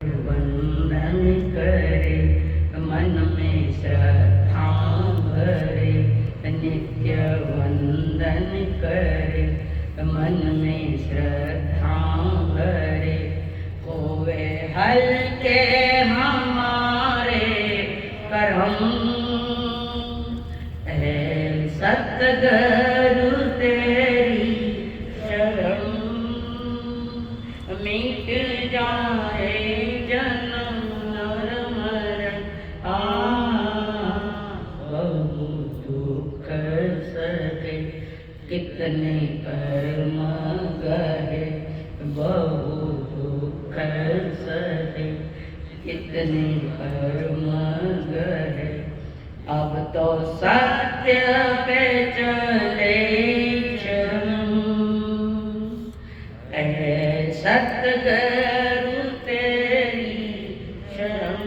वंदन करे मन में श्रद्धा भरे, नित्य वंदन करे मन में श्रद्धा भरे। होवे हल्के हमारे करम, ऐ सतगुरु तेरी शरण। मिट जाए जन्म और मरण, बहु दुख सहे कितने कर्म गहे, बहु दुख सहे कितने कर्म गहे। अब तो सत्य पे चले चरण, ऐ सतगुरु तेरी शरण।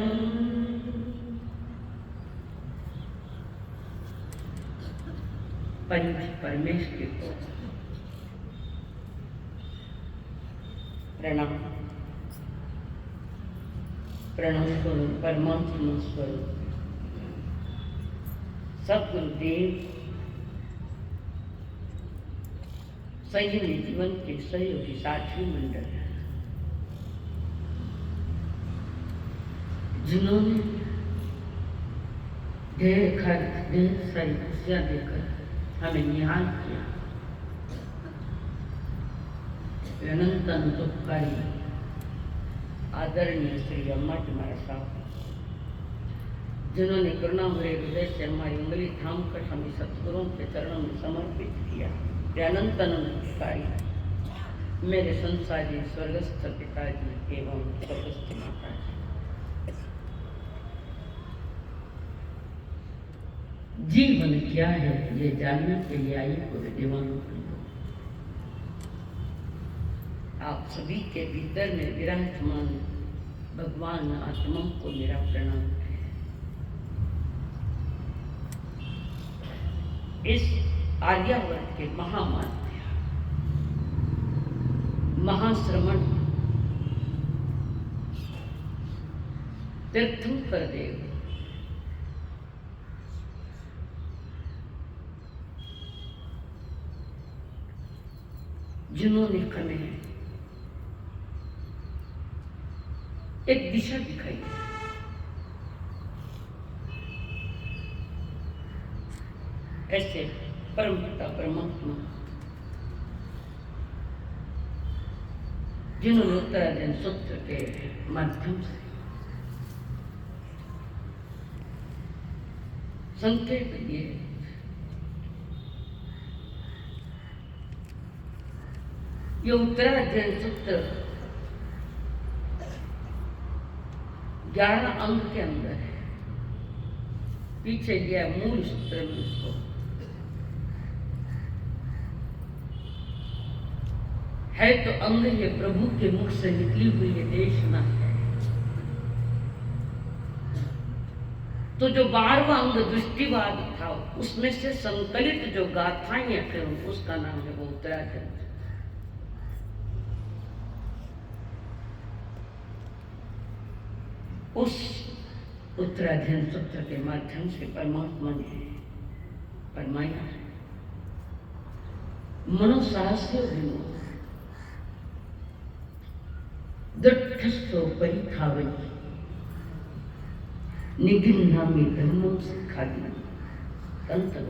पंच परमेश्वर को प्रणाम। प्रणव स्वरूप परमात्मा स्वरूप सदगुरुदेव संयमी जीवन के सहयोगी साथी मंडल, जिन्होंने ढेर सारी खुशियां देकर हमें निहाल किया। अनंत अनुपकारी आदरणीय श्री अम्मा जी महाराज साहब, जिन्होंने करुणा भरे हृदय से हमारी उंगली थाम कर हमें सतगुरुओं के चरणों में समर्पित किया। अनंत अनुपकारी मेरे संसारी स्वर्गस्थ पिताजी एवं स्वर्गस्थ माता जी, जीवन क्या है ये जानने के लिए आई पूरे दीवानों को। आप सभी के भीतर में विराजमान भगवान आत्मा को मेरा प्रणाम है। इस आर्यावर्त के महामाध्य महाश्रमण तीर्थंकर देव, जिन्होंने हमें एक दिशा दिखाई, ऐसे परम पिता परमात्मा जिन्होंने उत्तराधीन सूत्र के माध्यम से संकेत दिए, ये उत्तराधीन सूत्र 11 अंग के अंदर है। पीछे लिया मूल सूत्र में उसको है, तो अंग ये प्रभु के मुख से निकली हुई ये देशना है। तो जो 12वां अंग दृष्टिवाद था, उसमें से संकलित जो गाथाएं हैं, उसका नाम है वो उत्तराखंड। उस उत्तराधीन सूत्र के माध्यम से परमात्मा ने फरमाया है, मनोसाहस्य विमोह दृढ़स्थो परिखावई निगिन्नामि धर्मं सिखादि तंत्र।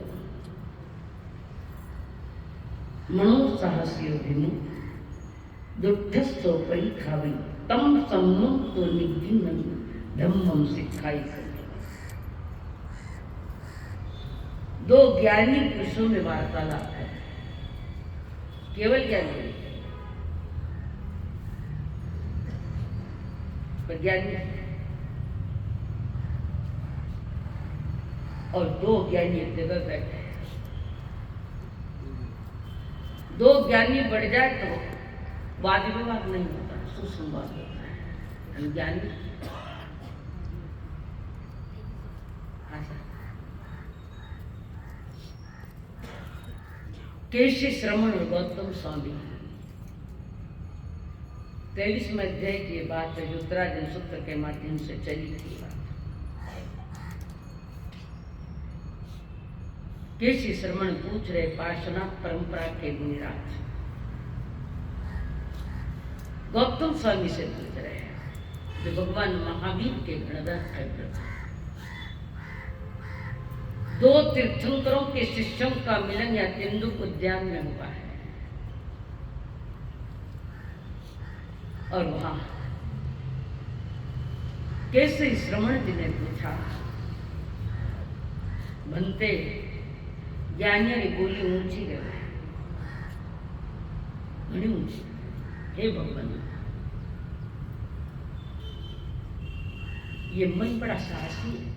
मनोसाहस्य विमोह दृढ़स्थो परिखावई तम सम्मुतो निगिन्नामि धम्मम सिखाई। दो ज्ञानी पुरुषों में वार्तालाप है, केवल ज्ञानी पर ज्ञानी, और दो ज्ञानी एक जगह बैठे हैं। दो ज्ञानी बढ़ जाए तो वाद विवाद नहीं होता, सुसंवाद होता है। ज्ञानी केशी श्रमण और गौतम स्वामी 23वें अध्याय की ये बात है जो उत्तरार्जुन सूत्र के माध्यम से चली थी बात। केसी श्रमण पूछ रहे पार्श्वनाथ परंपरा के मुनिराज गौतम स्वामी से पूछ रहे हैं जो भगवान महावीर के गणधर है। दो तीर्थंकरों के शिष्यों का मिलन या तेंदुक उद्यान में हुआ है और वहां कैसे श्रमण जी ने पूछा बनते ज्ञानियों ने बोली ऊंची गए बड़ी ऊंची। हे भगवान ये मन बड़ा साहसी है,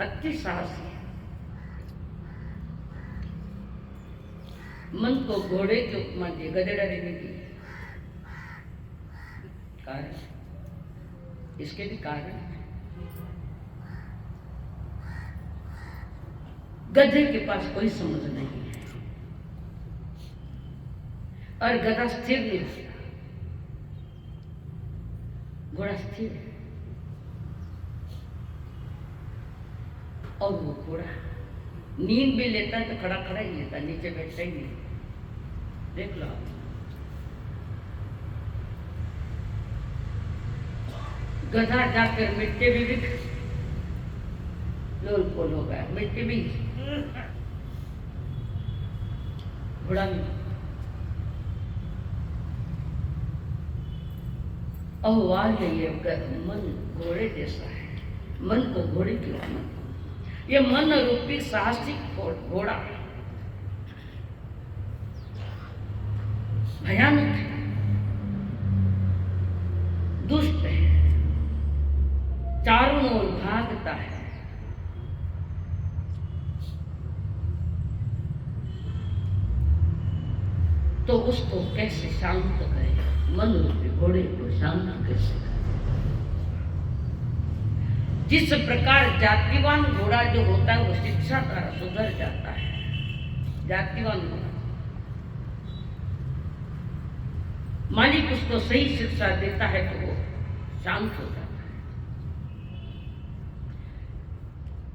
अति साहसी है। मन को घोड़े के उपमा दिए, गधेड़ा रहने दिए। कारण इसके भी कारण गधे के पास कोई समझ नहीं है और गधा स्थिर नहीं होता, घोड़ा स्थिर है और वो घोड़ा नींद भी लेता है तो खड़ा खड़ा ही लेता, नीचे बैठता ही नहीं। देख लो गधा जाकर मिट्टी भी लोल पोल हो गया, मिट्टी भी घोड़ा भी। अहवाल ये मन घोड़े जैसा है, मन को घोड़े की मत। ये मन रूपी साहसिक घोड़ा भयानक है, दुष्ट है, चारों ओर भागता है। तो उसको कैसे शांत करें? मन रूपी घोड़े को शांत कैसे करें? जिस प्रकार जातिवान घोड़ा जो होता है वो शिक्षा द्वारा सुधर जाता है। जातिवान घोड़ा मालिक उसको सही शिक्षा देता है तो वो शांत हो जाता है।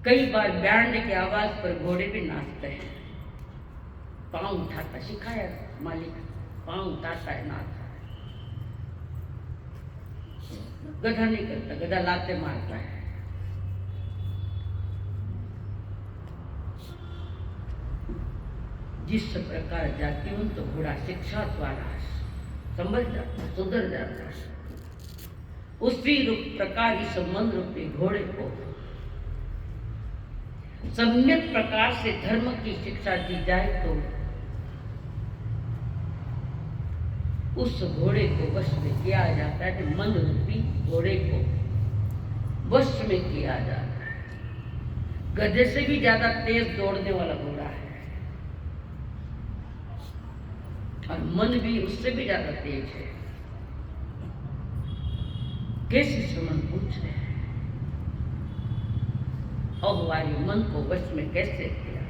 कई बार बैंड की आवाज पर घोड़े भी नाचते हैं, पांव उठाता, सिखाया मालिक, पांव उठाता है, नाचता है। गधा नहीं करता, गधा लाते मारता है। जिस प्रकार जाती हूं तो घोड़ा शिक्षा द्वारा समझ जाता, सुधर जाता है। उसी प्रकार इस मन रूपी घोड़े को सम्यक प्रकार से धर्म की शिक्षा दी जाए तो उस घोड़े को वश में किया जाता है। कि मन रूपी घोड़े को वश में किया जाता है। गधे से भी ज्यादा तेज दौड़ने वाला घोड़ा है और मन भी उससे भी ज्यादा तेज है। कैसे श्रमण पूछ रहे हैं और हमारे मन को वश में कैसे किया?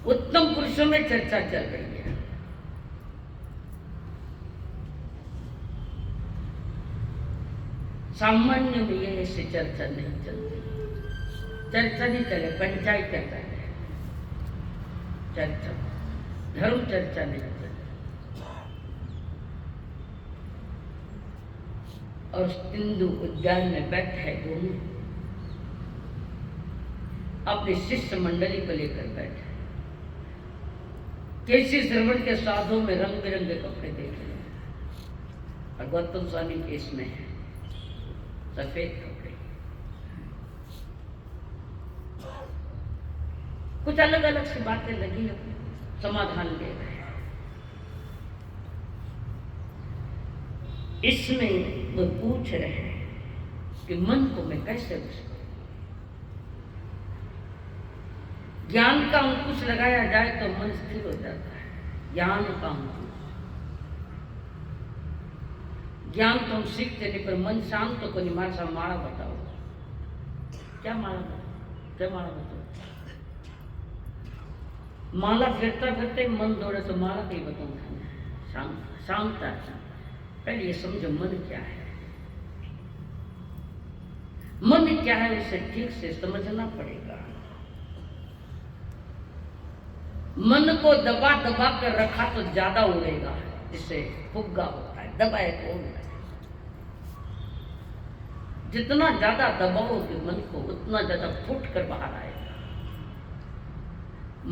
उत्तम पुरुषों में चर्चा चल रही है। सामान्य में ये ऐसे चर्चा नहीं चलती, चर्चा नहीं चले, पंचायत चर्चा है, चर्चा धर्म चर्चा नहीं चलती। और सिंधु उद्यान में बैठे है दोनों, अपने शिष्य मंडली को लेकर बैठे। कैसी श्रवण के साधुओं में रंग बिरंगे कपड़े देख रहे हैं और गौतम स्वामी केस में है सफेद कपड़े। कुछ अलग अलग सी बातें लगी, समाधान ले रहे हैं। इसमें वो पूछ रहे हैं कि मन को मैं कैसे बचाऊं? ज्ञान का अंकुश लगाया जाए तो मन स्थिर हो जाता है। ज्ञान का अंकुश, ज्ञान तो हम सीखते नहीं, पर मन शांत तो कोई मारा माड़ा बताओ, क्या माड़ा बताओ, क्या माड़ा बताओ? माला फिरता फिरते मन दौड़े तो माला कहीं बताऊँ शांत पहले ये समझो मन क्या है। मन क्या है उसे ठीक से समझना पड़ेगा। मन को दबा दबा कर रखा तो ज्यादा उड़ेगा, जिससे फुग्गा होता है, दबाए तो उड़ता है। जितना ज्यादा दबाओगे मन को उतना ज्यादा फूट कर बाहर आएगा।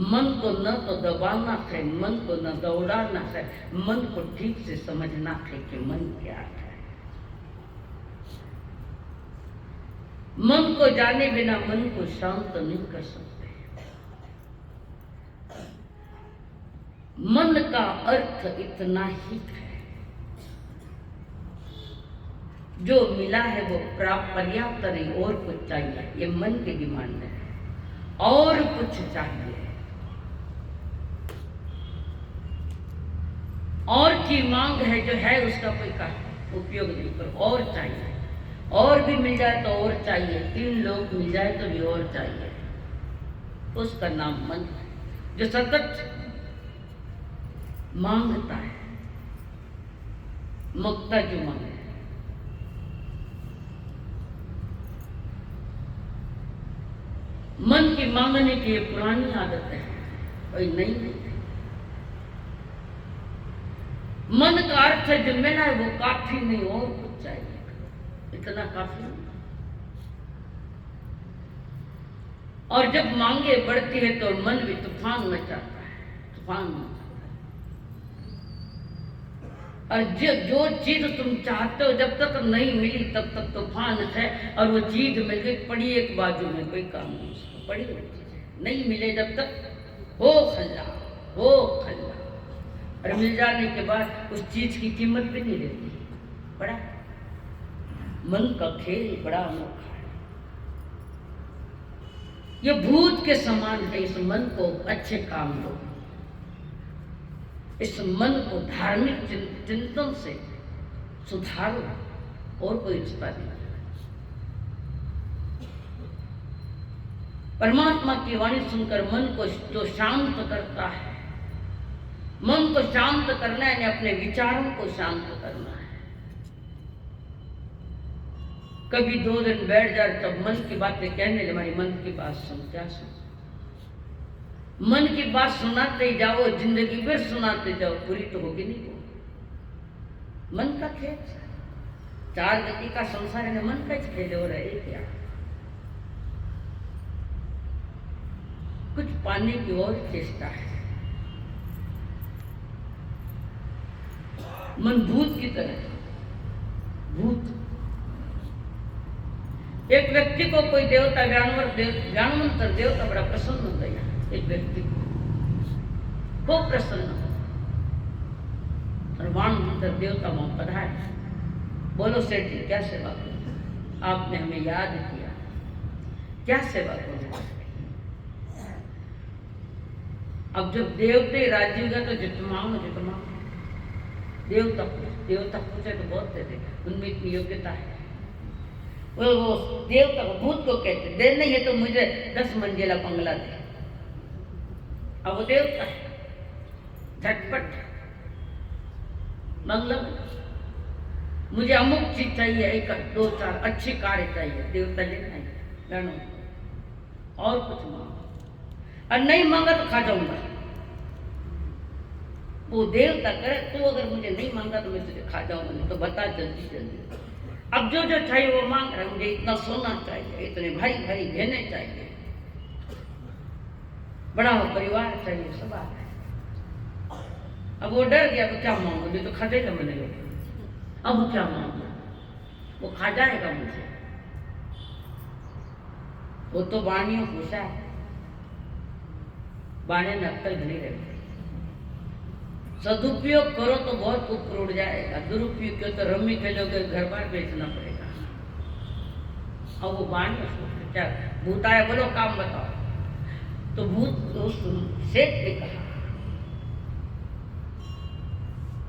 मन को न तो दबाना है, मन को न दौड़ाना है, मन को ठीक से समझना है कि मन क्या है। मन को जाने बिना मन को शांत नहीं कर सकते। मन का अर्थ इतना ही है, जो मिला है वो पर्याप्त नहीं, और कुछ चाहिए। ये मन की डिमांड है, और कुछ चाहिए। और की मांग है, जो है उसका कोई उपयोग नहीं, पर और चाहिए। और भी मिल जाए तो और चाहिए, 3 लोग मिल जाए तो भी और चाहिए। उसका नाम मन है, जो सतत मांगता है, मुक्ता जो मांगे। मन की मांगने की पुरानी आदत है, कोई नई नहीं। मन का अर्थ है जो मिला है वो काफी नहीं, और कुछ चाहिए, इतना काफी नहीं। और जब मांगे बढ़ती है तो मन भी तूफान मचाता है, तूफान मचाता है। और जो चीज तुम चाहते हो जब तक नहीं मिली तब तक तूफान है, और वो चीज मिल गई पड़ी एक बाजू में, कोई काम नहीं उसको, पड़ी हुई चीज है, नहीं मिले जब तक हो खल्ला, हो खल्ला। और मिल जाने के बाद उस चीज की कीमत भी नहीं रहती। बड़ा मन का खेल बड़ा अनोखा है। ये भूत के समान है। इस मन को अच्छे काम दो, इस मन को धार्मिक चिंतन से सुधारो, और कोई रिश्ता नहीं। परमात्मा की वाणी सुनकर मन को जो शांत करता है, मन को शांत करना है, अपने विचारों को शांत करना है। कभी 2 दिन बैठ जाए तब मन की बातें कहने लगे, हमारी मन की बात सुन, क्या सुन, मन की बात सुनाते ही जाओ, जिंदगी भर सुनाते जाओ, पूरी तो होगी नहीं वो। मन का खेल, 4 गति का संसार है, मन का खेल हो रहा है क्या? कुछ पाने की और चेष्टा है। मन भूत की तरह, भूत। एक व्यक्ति को कोई देवता ज्ञानवंतर देवता बड़ा प्रसन्न हो गया। एक व्यक्ति खूब प्रसन्न हो, और ज्ञानवंतर देवता वहां पधारे। बोलो सेठ जी, क्या सेवा करूं? आपने हमें याद किया, क्या सेवा करूं? अब जब देवते राजी हो गए तो जितमाओ देवता पूछे तो बहुत देते, उनमें इतनी योग्यता है। वो देवता को, भूत को कहते, दे नहीं है तो मुझे 10 मंजिला बंगला दे। अब वो देवता है, झटपट बंगला, मुझे अमुक चीज चाहिए, 1 2 4 अच्छी कार्य चाहिए। देवता लेना है, जानो और कुछ मांगो, और नहीं मांगा तो खा जाऊंगा। वो देवता करे, तू अगर मुझे नहीं मांगा तो मैं तुझे खा जाऊंगा, नहीं तो बता जल्दी जल्दी। अब जो जो चाहिए वो मांग रहा है, मुझे इतना सोना चाहिए, इतने भारी भारी गहने चाहिए, बड़ा परिवार चाहिए, सब आ रहा है। अब वो डर गया, तो क्या मांगो, नहीं तो खा जाएगा मैंने लोग। अब वो क्या मांगो, वो खा जाएगा मुझे। वो तो वाणियों पूछा है, बाणे में अक्कल बनी रहती। सदुपयोग करो तो बहुत ऊपर उड़ जाएगा, दुरुपयोग करो तो रम्मी खेलोगे, घर बार बेचना पड़ेगा। अब वो बाण क्या भूत आया, बोलो काम बताओ। तो भूत उस सेठ ने कहा,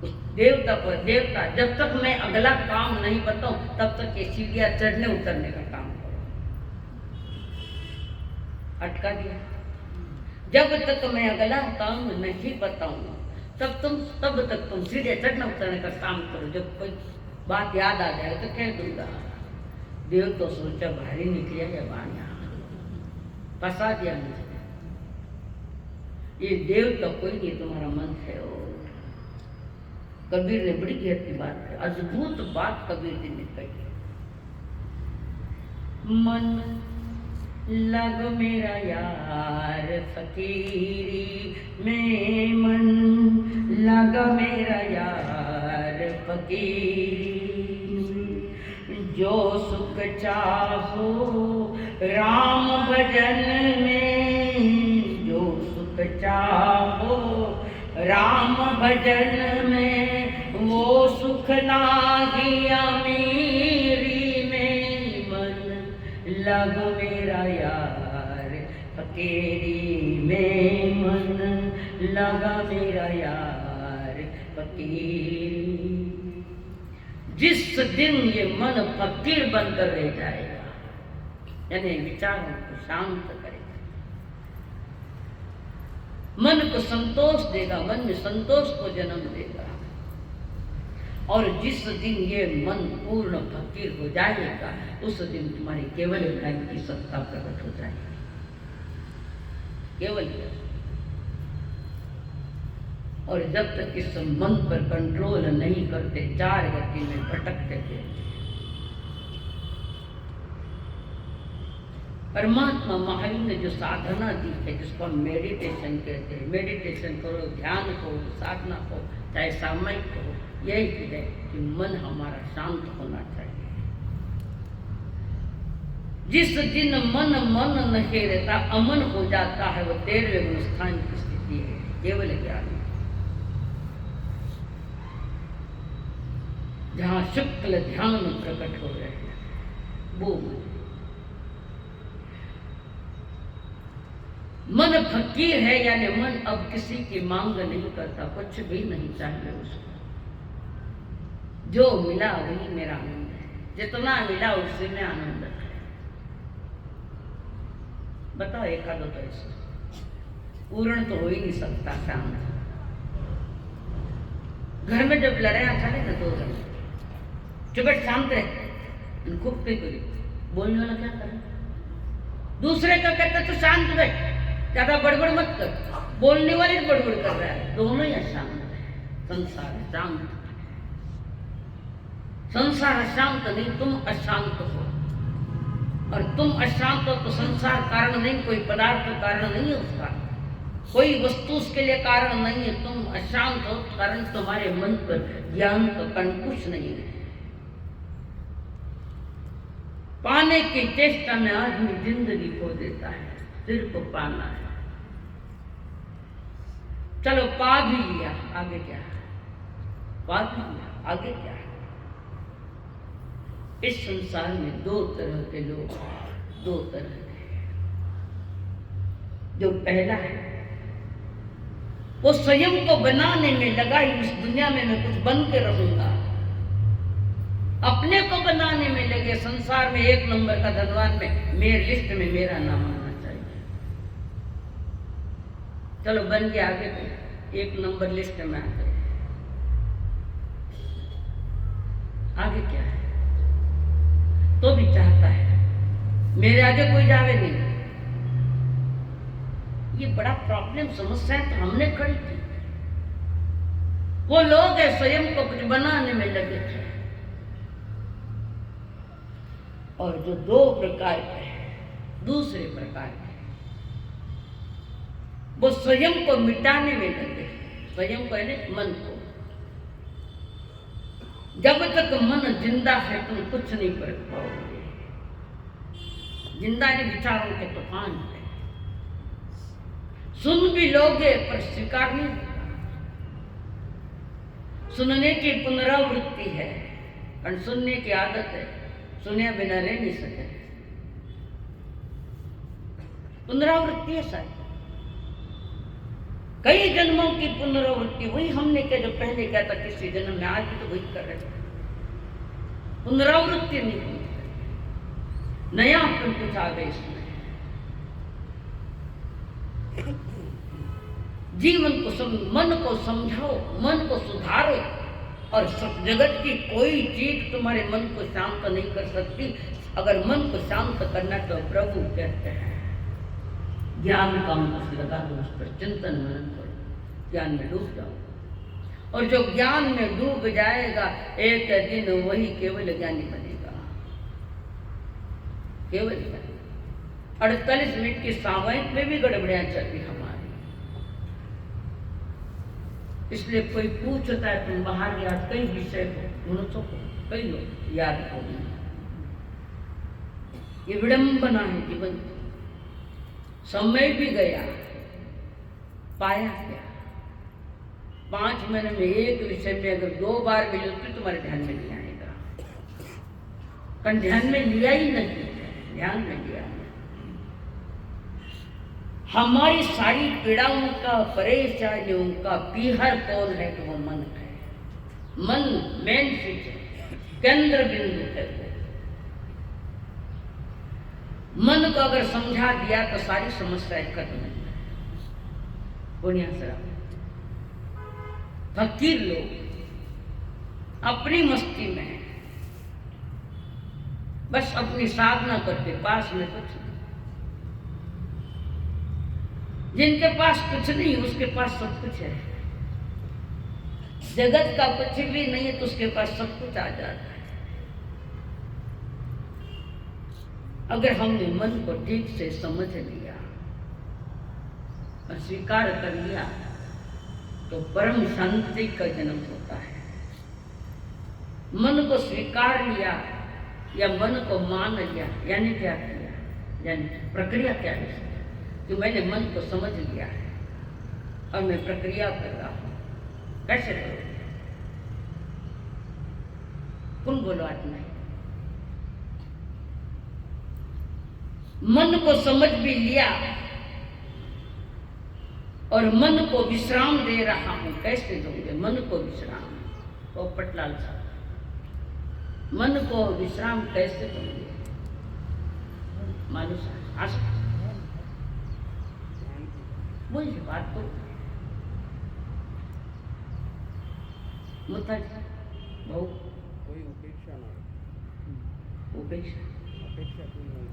उस देवता पर, देवता जब तक मैं अगला काम नहीं बताऊं तब तक ये सीढ़ियां चढ़ने उतरने का काम करो। अटका दिया। जब तक मैं अगला काम नहीं बताऊंगा तब तक तुम सीधे चढ़ना उतरने का काम करो। जब कोई बात याद आ जाए तो कह दूंगा। देव तो सोचा भारी निकलिया या बाणिया, फंसा दिया मुझे। ये देव तो कोई नहीं, तुम्हारा मन है। और कबीर ने बड़ी गहरी बात है, अद्भुत बात कबीर जी ने कही। मन लग मेरा यार फकीरी में, मन लग मेरा यार फकीरी, जो सुख चाहो राम भजन में, जो सुख चाहो राम भजन में, वो सुख नाही अमीरी में। मन लग मेरा यार फकीरी में, मन लगा मेरा यार फकीरी। जिस दिन ये मन फकीर बनकर रह जाएगा, यानी विचारों को शांत करेगा, मन को संतोष देगा, मन में संतोष को जन्म देगा। और जिस दिन ये मन पूर्ण फकीर हो जाएगा, उस दिन तुम्हारी केवल ज्ञान की सत्ता प्रकट हो जाएगी। केवल। और जब तक इस मन पर कंट्रोल नहीं करते, चार गति में भटकते थे। परमात्मा महावीर ने जो साधना दी है, जिसको हम मेडिटेशन कहते हैं, मेडिटेशन करो, ध्यान करो, साधना करो, चाहे सामयिक करो, यही है कि मन हमारा शांत होना चाहिए। जिस दिन मन नहीं रहता, अमन हो जाता है, वो 13वें गुणस्थान की स्थिति है, केवल ज्ञान। जहाँ शुक्ल ध्यान प्रकट हो रहे हैं, वो मन फकीर है। यानी मन अब किसी की मांग नहीं करता, कुछ भी नहीं चाहिए उसको। जो मिला वही मेरा आनंद है, जितना मिला उससे में आनंद है। बताओ एकादो तो ऐसा पूर्ण तो हो ही नहीं सकता शांत। घर में जब लड़ाई चले ना, दो जन चुपट शांत रहे, खूब पे करी, बोलने वाला क्या करे? दूसरे का कहता तो शांत बैठ, ज्यादा बड़बड़ मत कर। बोलने वाले बड़बड़ कर रहा है, दोनों ही अशांत है। संसार शांत, संसार अशांत नहीं, तुम अशांत हो। और तुम अशांत हो तो संसार कारण नहीं, कोई पदार्थ कारण नहीं है उसका, कोई वस्तु उसके लिए कारण नहीं है। तुम अशांत हो कारण तुम्हारे मन पर ज्ञान का कंकुश नहीं है। पाने की चेष्टा में आदमी जिंदगी खो देता है, सिर को पाना है। चलो पा भी लिया, आगे क्या? पा भी लिया, आगे क्या? इस संसार में दो तरह के लोग, दो तरह के। जो पहला है, वो स्वयं को बनाने में लगा, इस दुनिया में मैं कुछ बन के रहूंगा, अपने को बनाने में लगे। संसार में 1 नंबर का धनवान में मेरे लिस्ट में मेरा नाम आना चाहिए। चलो बन के आगे गए, 1 नंबर लिस्ट में आ गए। आगे क्या है? तो भी चाहता है मेरे आगे कोई जावे नहीं। ये बड़ा प्रॉब्लम, समस्या तो हमने खड़ी की। वो लोग है स्वयं को कुछ बनाने में लगे थे। और जो 2 प्रकार के हैं, दूसरे प्रकार के, वो स्वयं को मिटाने में लगे। स्वयं को यानी मन को। जब तक मन जिंदा है तुम कुछ नहीं कर पाओगे। जिंदा यानी विचारों के तूफान है। सुन भी लोगे पर स्वीकार नहीं होगा। सुनने की पुनरावृत्ति है, और सुनने की आदत है, सुने बिना रह नहीं सके। पुनरावृत्ति है सारी, कई जन्मों की पुनरावृत्ति। वही हमने क्या जो पहले क्या था किसी जन्म में, आज भी तो वही कर रहे थे। पुनरावृत्ति नहीं हुई, नया अपन कुछ आ गए इसमें। मन को समझाओ, मन को सुधारो। और जगत की कोई चीज तुम्हारे मन को शांत नहीं कर सकती। अगर मन को शांत करना तो प्रभु कहते हैं ज्ञान का मन लगा दो, उस पर चिंतन मनन करो, ज्ञान में डूब जाओ। और जो ज्ञान में डूब जाएगा एक दिन वही केवल ज्ञानी बनेगा, केवल ज्ञानी। 48 मिनट की सामयिक में भी गड़बड़ियां चल रही हमारी। इसलिए कोई पूछता है तुम बाहर गया, कई विषय को मनुष्यों को कई लोग याद हो गए। ये विडंबना है जीवन की। समय भी गया, पाया क्या? 5 महीने में एक विषय में अगर 2 बार मिले तो तुम्हारे ध्यान में नहीं आएगा, पर ध्यान में लिया ही नहीं, ध्यान में लिया। हमारी सारी पीड़ाओं का, परेशानियों का पीहर कौन है? तो वो मन है। मन मेन चीज है, केंद्र बिंदु है। मन को अगर समझा दिया तो सारी समस्याएं खत्म है। बुनिया सर फकीर लोग अपनी मस्ती में बस अपनी साधना करते, पास में कुछ नहीं। जिनके पास कुछ नहीं उसके पास सब कुछ है। जगत का कुछ भी नहीं है तो उसके पास सब कुछ आ जाता है। अगर हमने मन को ठीक से समझ लिया और स्वीकार कर लिया तो परम शांति का जन्म होता है। मन को स्वीकार लिया या मन को मान लिया, यानी क्या किया? यानी प्रक्रिया क्या है कि मैंने मन को समझ लिया है और मैं प्रक्रिया कर रहा हूं। कैसे करोगे? कौन बोलो आज नहीं? मन को समझ भी लिया और मन को विश्राम दे रहा हूं। कैसे दोगे मन को विश्राम? पोपटलाल साहब, मन को विश्राम कैसे दोगे? मालूम साहब आ सकते वही बात तो बहु कोई उपेक्षा ना, उपेक्षा अपेक्षा कोई नहीं,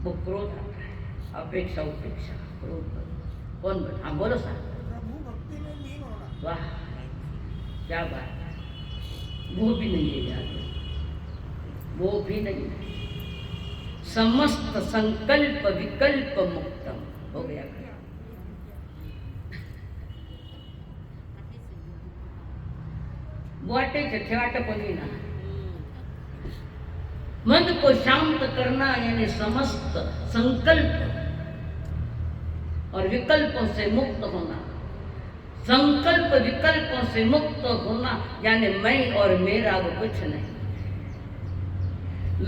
वो क्रोध आता है। अपेक्षा उपेक्षा क्रोध कौन बता? हाँ बोलो साहब। प्रभु भक्ति में लीन होना। वाह क्या बात है। वो भी नहीं है याद, वो भी नहीं है। समस्त संकल्प विकल्प मुक्तम हो गया। वाटे छेवाटे को नहीं ना। मन को शांत करना यानी समस्त संकल्प और विकल्पों से मुक्त होना। संकल्प विकल्पों से मुक्त होना यानी मैं और मेरा वो कुछ नहीं।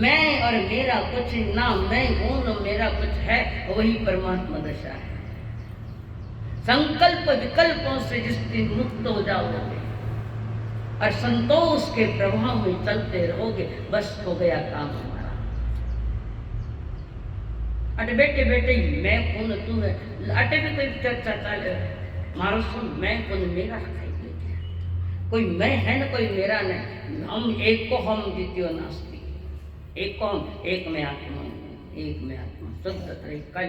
मैं और मेरा कुछ ना, मैं हूं न मेरा कुछ है, वही परमात्मा दशा है। संकल्प विकल्पों से जिस दिन मुक्त हो जाओगे और संतोष के प्रभाव में चलते रहोगे, बस हो गया काम हमारा। अटे बेटे बेटे मैं कौन तू है, अटे भी कोई चर्चा चाले मारो सुन, मैं कौन मेरा खाई देते, कोई मैं है न कोई मेरा नहीं। हम एक को हम द्वितीय नास्ति, एक को हम, एक में आत्मा, एक में आत्मा शुद्ध रही कल।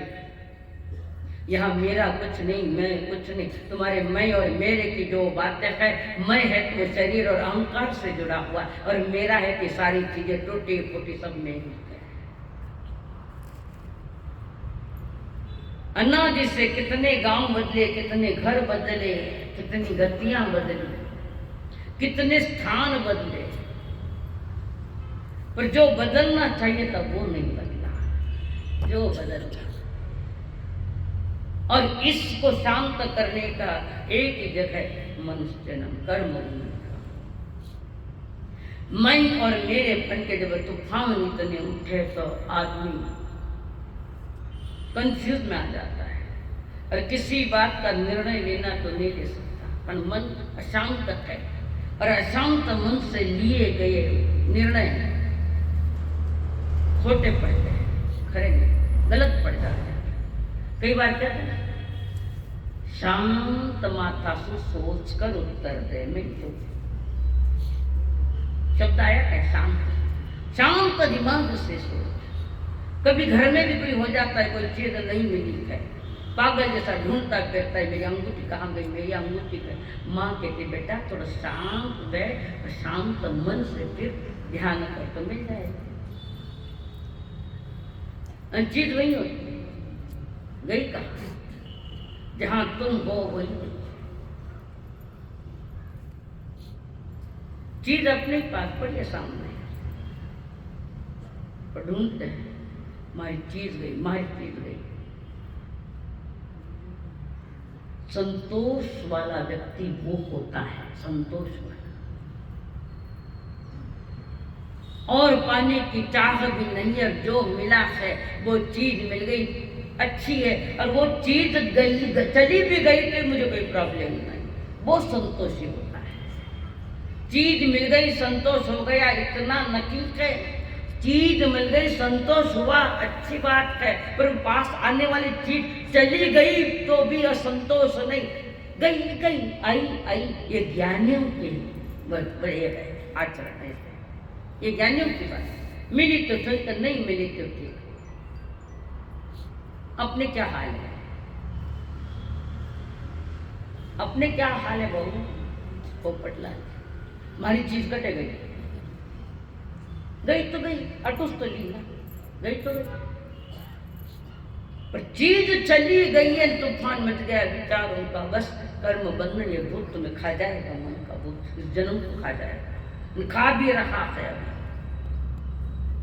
यहाँ मेरा कुछ नहीं, मैं कुछ नहीं। तुम्हारे मैं और मेरे की जो बातें है, मैं है तो शरीर और अहंकार से जुड़ा हुआ और मेरा है कि सारी चीजें टूटी फूटी सब में ही है। अनादि से कितने गांव बदले, कितने घर बदले, कितनी गतियां बदली, कितने स्थान बदले, पर जो बदलना चाहिए था वो नहीं बदला, जो बदलना। और इसको शांत करने का एक ही जगह मनुष्य जन्म कर्म। मैं और मेरे पन के जब तूफान इतने उठे तो आदमी कंफ्यूज में आ जाता है और किसी बात का निर्णय लेना तो नहीं ले सकता। पर मन अशांत है और अशांत मन से लिए गए निर्णय छोटे पड़ते हैं, खरे नहीं, गलत पड़ जाते हैं। कई बार क्या है, शांत माथा से सोच कर उत्तर दे मैं तो शब्द आया है शांत। शांत दिमाग से सोच। कभी घर में भी कोई हो जाता है, कोई चीज नहीं मिली है, पागल जैसा ढूंढता फिरता है, मेरी अंगूठी कहाँ गई, मेरी अंगूठी गई। माँ कहती बेटा थोड़ा शांत बैठ और शांत मन से फिर ध्यान कर तो मिल जाएगा। चीज वही होती है, गई कहाँ, जहां तुम हो वही चीज अपने पास पड़ी है सामने, पर ढूंढते हैं मारी चीज गई, मारी चीज गई। संतोष वाला व्यक्ति वो होता है, संतोष वाला, और पाने की चाह भी नहीं है। जो मिला है वो चीज मिल गई, अच्छी है, और वो चीज चली भी गई तो मुझे कोई प्रॉब्लम नहीं, वो संतोषी होता है। चीज मिल गई, संतोष हो गया, इतना नकील है। चीज मिल गई, संतोष हुआ, अच्छी बात है, पर पास आने वाली चीज चली गई तो भी असंतोष नहीं। गई गई, आई आई, ये ज्ञानियों के बड़े आचरण है, ये ज्ञानियों की बात है। मिली तो ठीक, नहीं मिली तो ठीक। अपने क्या हाल है, अपने क्या हाल है बहू, पोपट लाल, हमारी चीज कटे गई, गई तो गई, अटूस तो ली ना, गई तो गई, पर चीज चली गई है, तूफान मच गया विचारों का, बस कर्म बंधन ये भूत तुम्हें खा जाएगा, मन का भूत इस जन्म को खा जाएगा, खा भी रहा है। अभी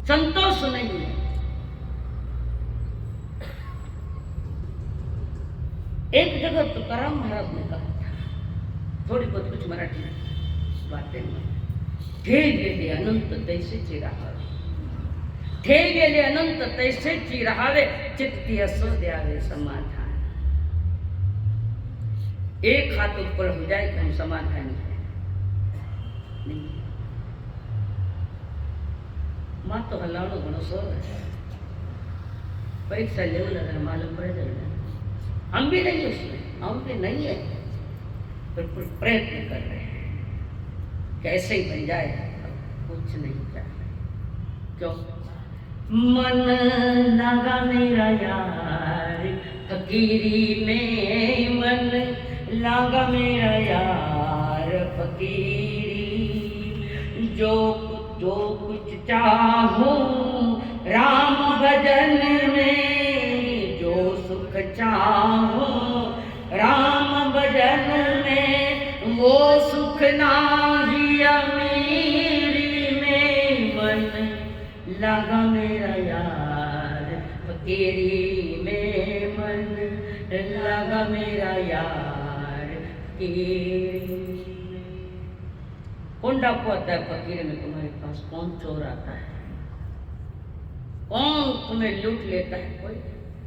संतोष नहीं है। एक जगह तुकाराम महाराज ने कहा था, थोड़ी बहुत कुछ मराठी बातें में, ठे गेले अनंत तैसे चिराहावे, ठे गेले अनंत तैसे चिराहावे, चित्ती असो द्यावे समाधान। एक हाथ ऊपर हो जाए कि हम समाधान है नहीं। मां तो हलावनो घणो सोर है, परीक्षा लेवल अगर मालूम पड़ जाए, हम भी नहीं उसमें, हम भी नहीं है, बिल्कुल प्रयत्न कर रहे हैं कैसे ही बन जाए, कुछ नहीं चाहिए। क्यों? मन लगा मेरा यार फकीरी में, मन लगा मेरा यार फकीरी, जो कुछ चाहूं राम भजन में, जो सुख चाहूं राम भजन में, वो सुख नाही अमीरी में। मन लगा मेरा यार फकीरी में, मन लगा मेरा यार फकीरी। कौन डाकू आता है फकीर में तुम्हारे पास? कौन चोर आता है? कौन तुम्हें लूट लेता है? कोई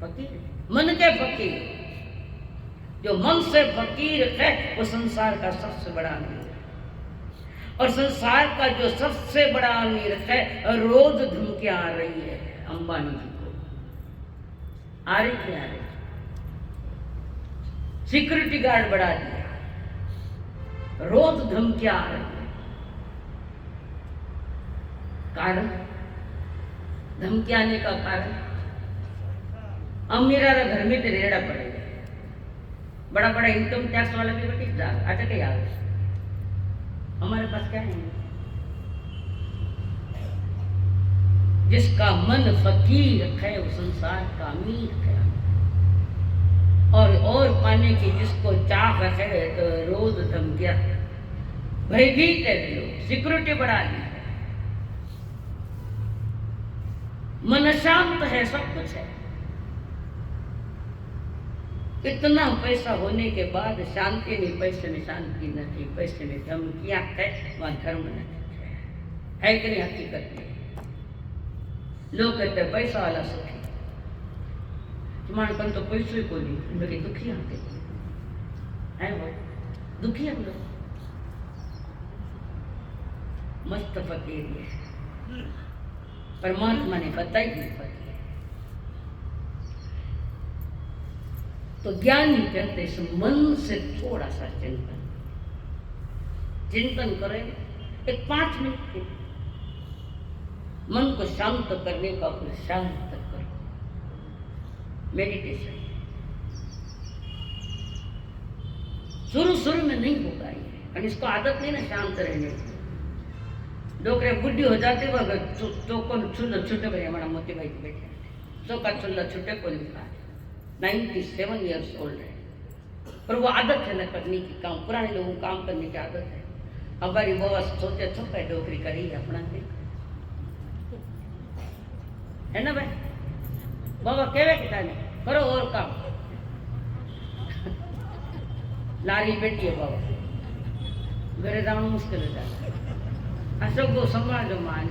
फकीर, मन के फकीर। जो मन से फकीर है वो संसार का सबसे बड़ा अमीर है, और संसार का जो सबसे बड़ा अमीर है, रोज धमकियां आ रही है अंबानी जी को, आ रही क्या आ रही, सिक्योरिटी गार्ड बढ़ा दिया, रोज धमकियां आ रही है। कारण, धमकी आने का कारण, अमीरा घर में तो रेड़ा पड़ेगा, बड़ा बड़ा इनकम टैक्स वाला भी बटी जा अच्छा क्या याद, हमारे पास क्या है? जिसका मन फकीर है वो संसार का अमीर है, और पाने की जिसको चाह है तो रोज धमकियां, भयभीत है लोग, सिक्योरिटी बढ़ा दी, मन शांत है, सब कुछ है। इतना पैसा होने के बाद शांति नहीं, पैसे में शांति नहीं, पैसे में धमकियां है, वहां धर्म नहीं है कि नहीं? हकीकत में लोग कहते हैं पैसा वाला सुखी, तुम्हारे पन तो पैसों को नहीं, मेरे दुखी आते हैं, वो दुखी हम लोग। मस्त फकीर है, परमात्मा ने बताई दी फकीर। तो ज्ञानी कहते इस मन से थोड़ा सा चिंतन करें, एक 5 मिनट के मन को शांत करने का शांत करो, मेडिटेशन। शुरू में नहीं होगा ये, और इसको आदत नहीं ना शांत रहने की। डोकरे बुढ़ी हो जाती वो छूटे भाई हमारा मोती भाई बैठे चौका चुल्ला छूटे को लिखा है, 97 ईयर्स ओल्ड है, पर वो आदत है ना करने की, काम पुराने लोगों को काम करने की आदत है। हमारी बाबा सोचे छोका डोकरी करी अपना है ना भाई, बाबा केवे कि करो और काम लारी बैठी है बाबा घरे जाना मुश्किल हो जाता है। अशोक को समाजो मान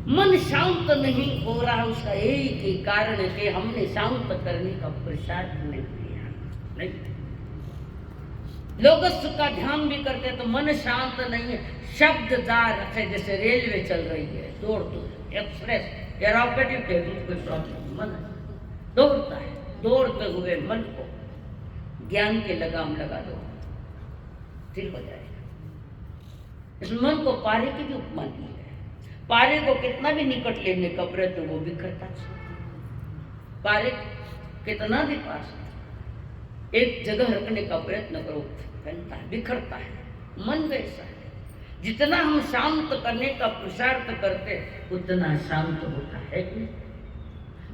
मन शांत नहीं हो रहा, उसका एक ही कारण है कि हमने शांत करने का प्रयास नहीं किया। नहीं, लोग उसका ध्यान भी करते तो मन शांत नहीं है, शब्द जा रखे, जैसे रेलवे चल रही है, दौड़ एक्सप्रेस या रॉकेट ही कोई प्रॉब्लम, मन दौड़ता है, दौड़ते हुए मन को ज्ञान के लगाम लगा दो, ठीक हो जाएगा। इस मन को पारे की भी उपमा दी है, पारे को कितना भी निकट लेने का प्रयत्न वो बिखरता है। पारे कितना भी पास एक जगह रखने का प्रयत्न करो, फैलता है, बिखरता है। मन वैसा है, जितना हम शांत करने का पुरुषार्थ करते उतना शांत होता है कि नहीं।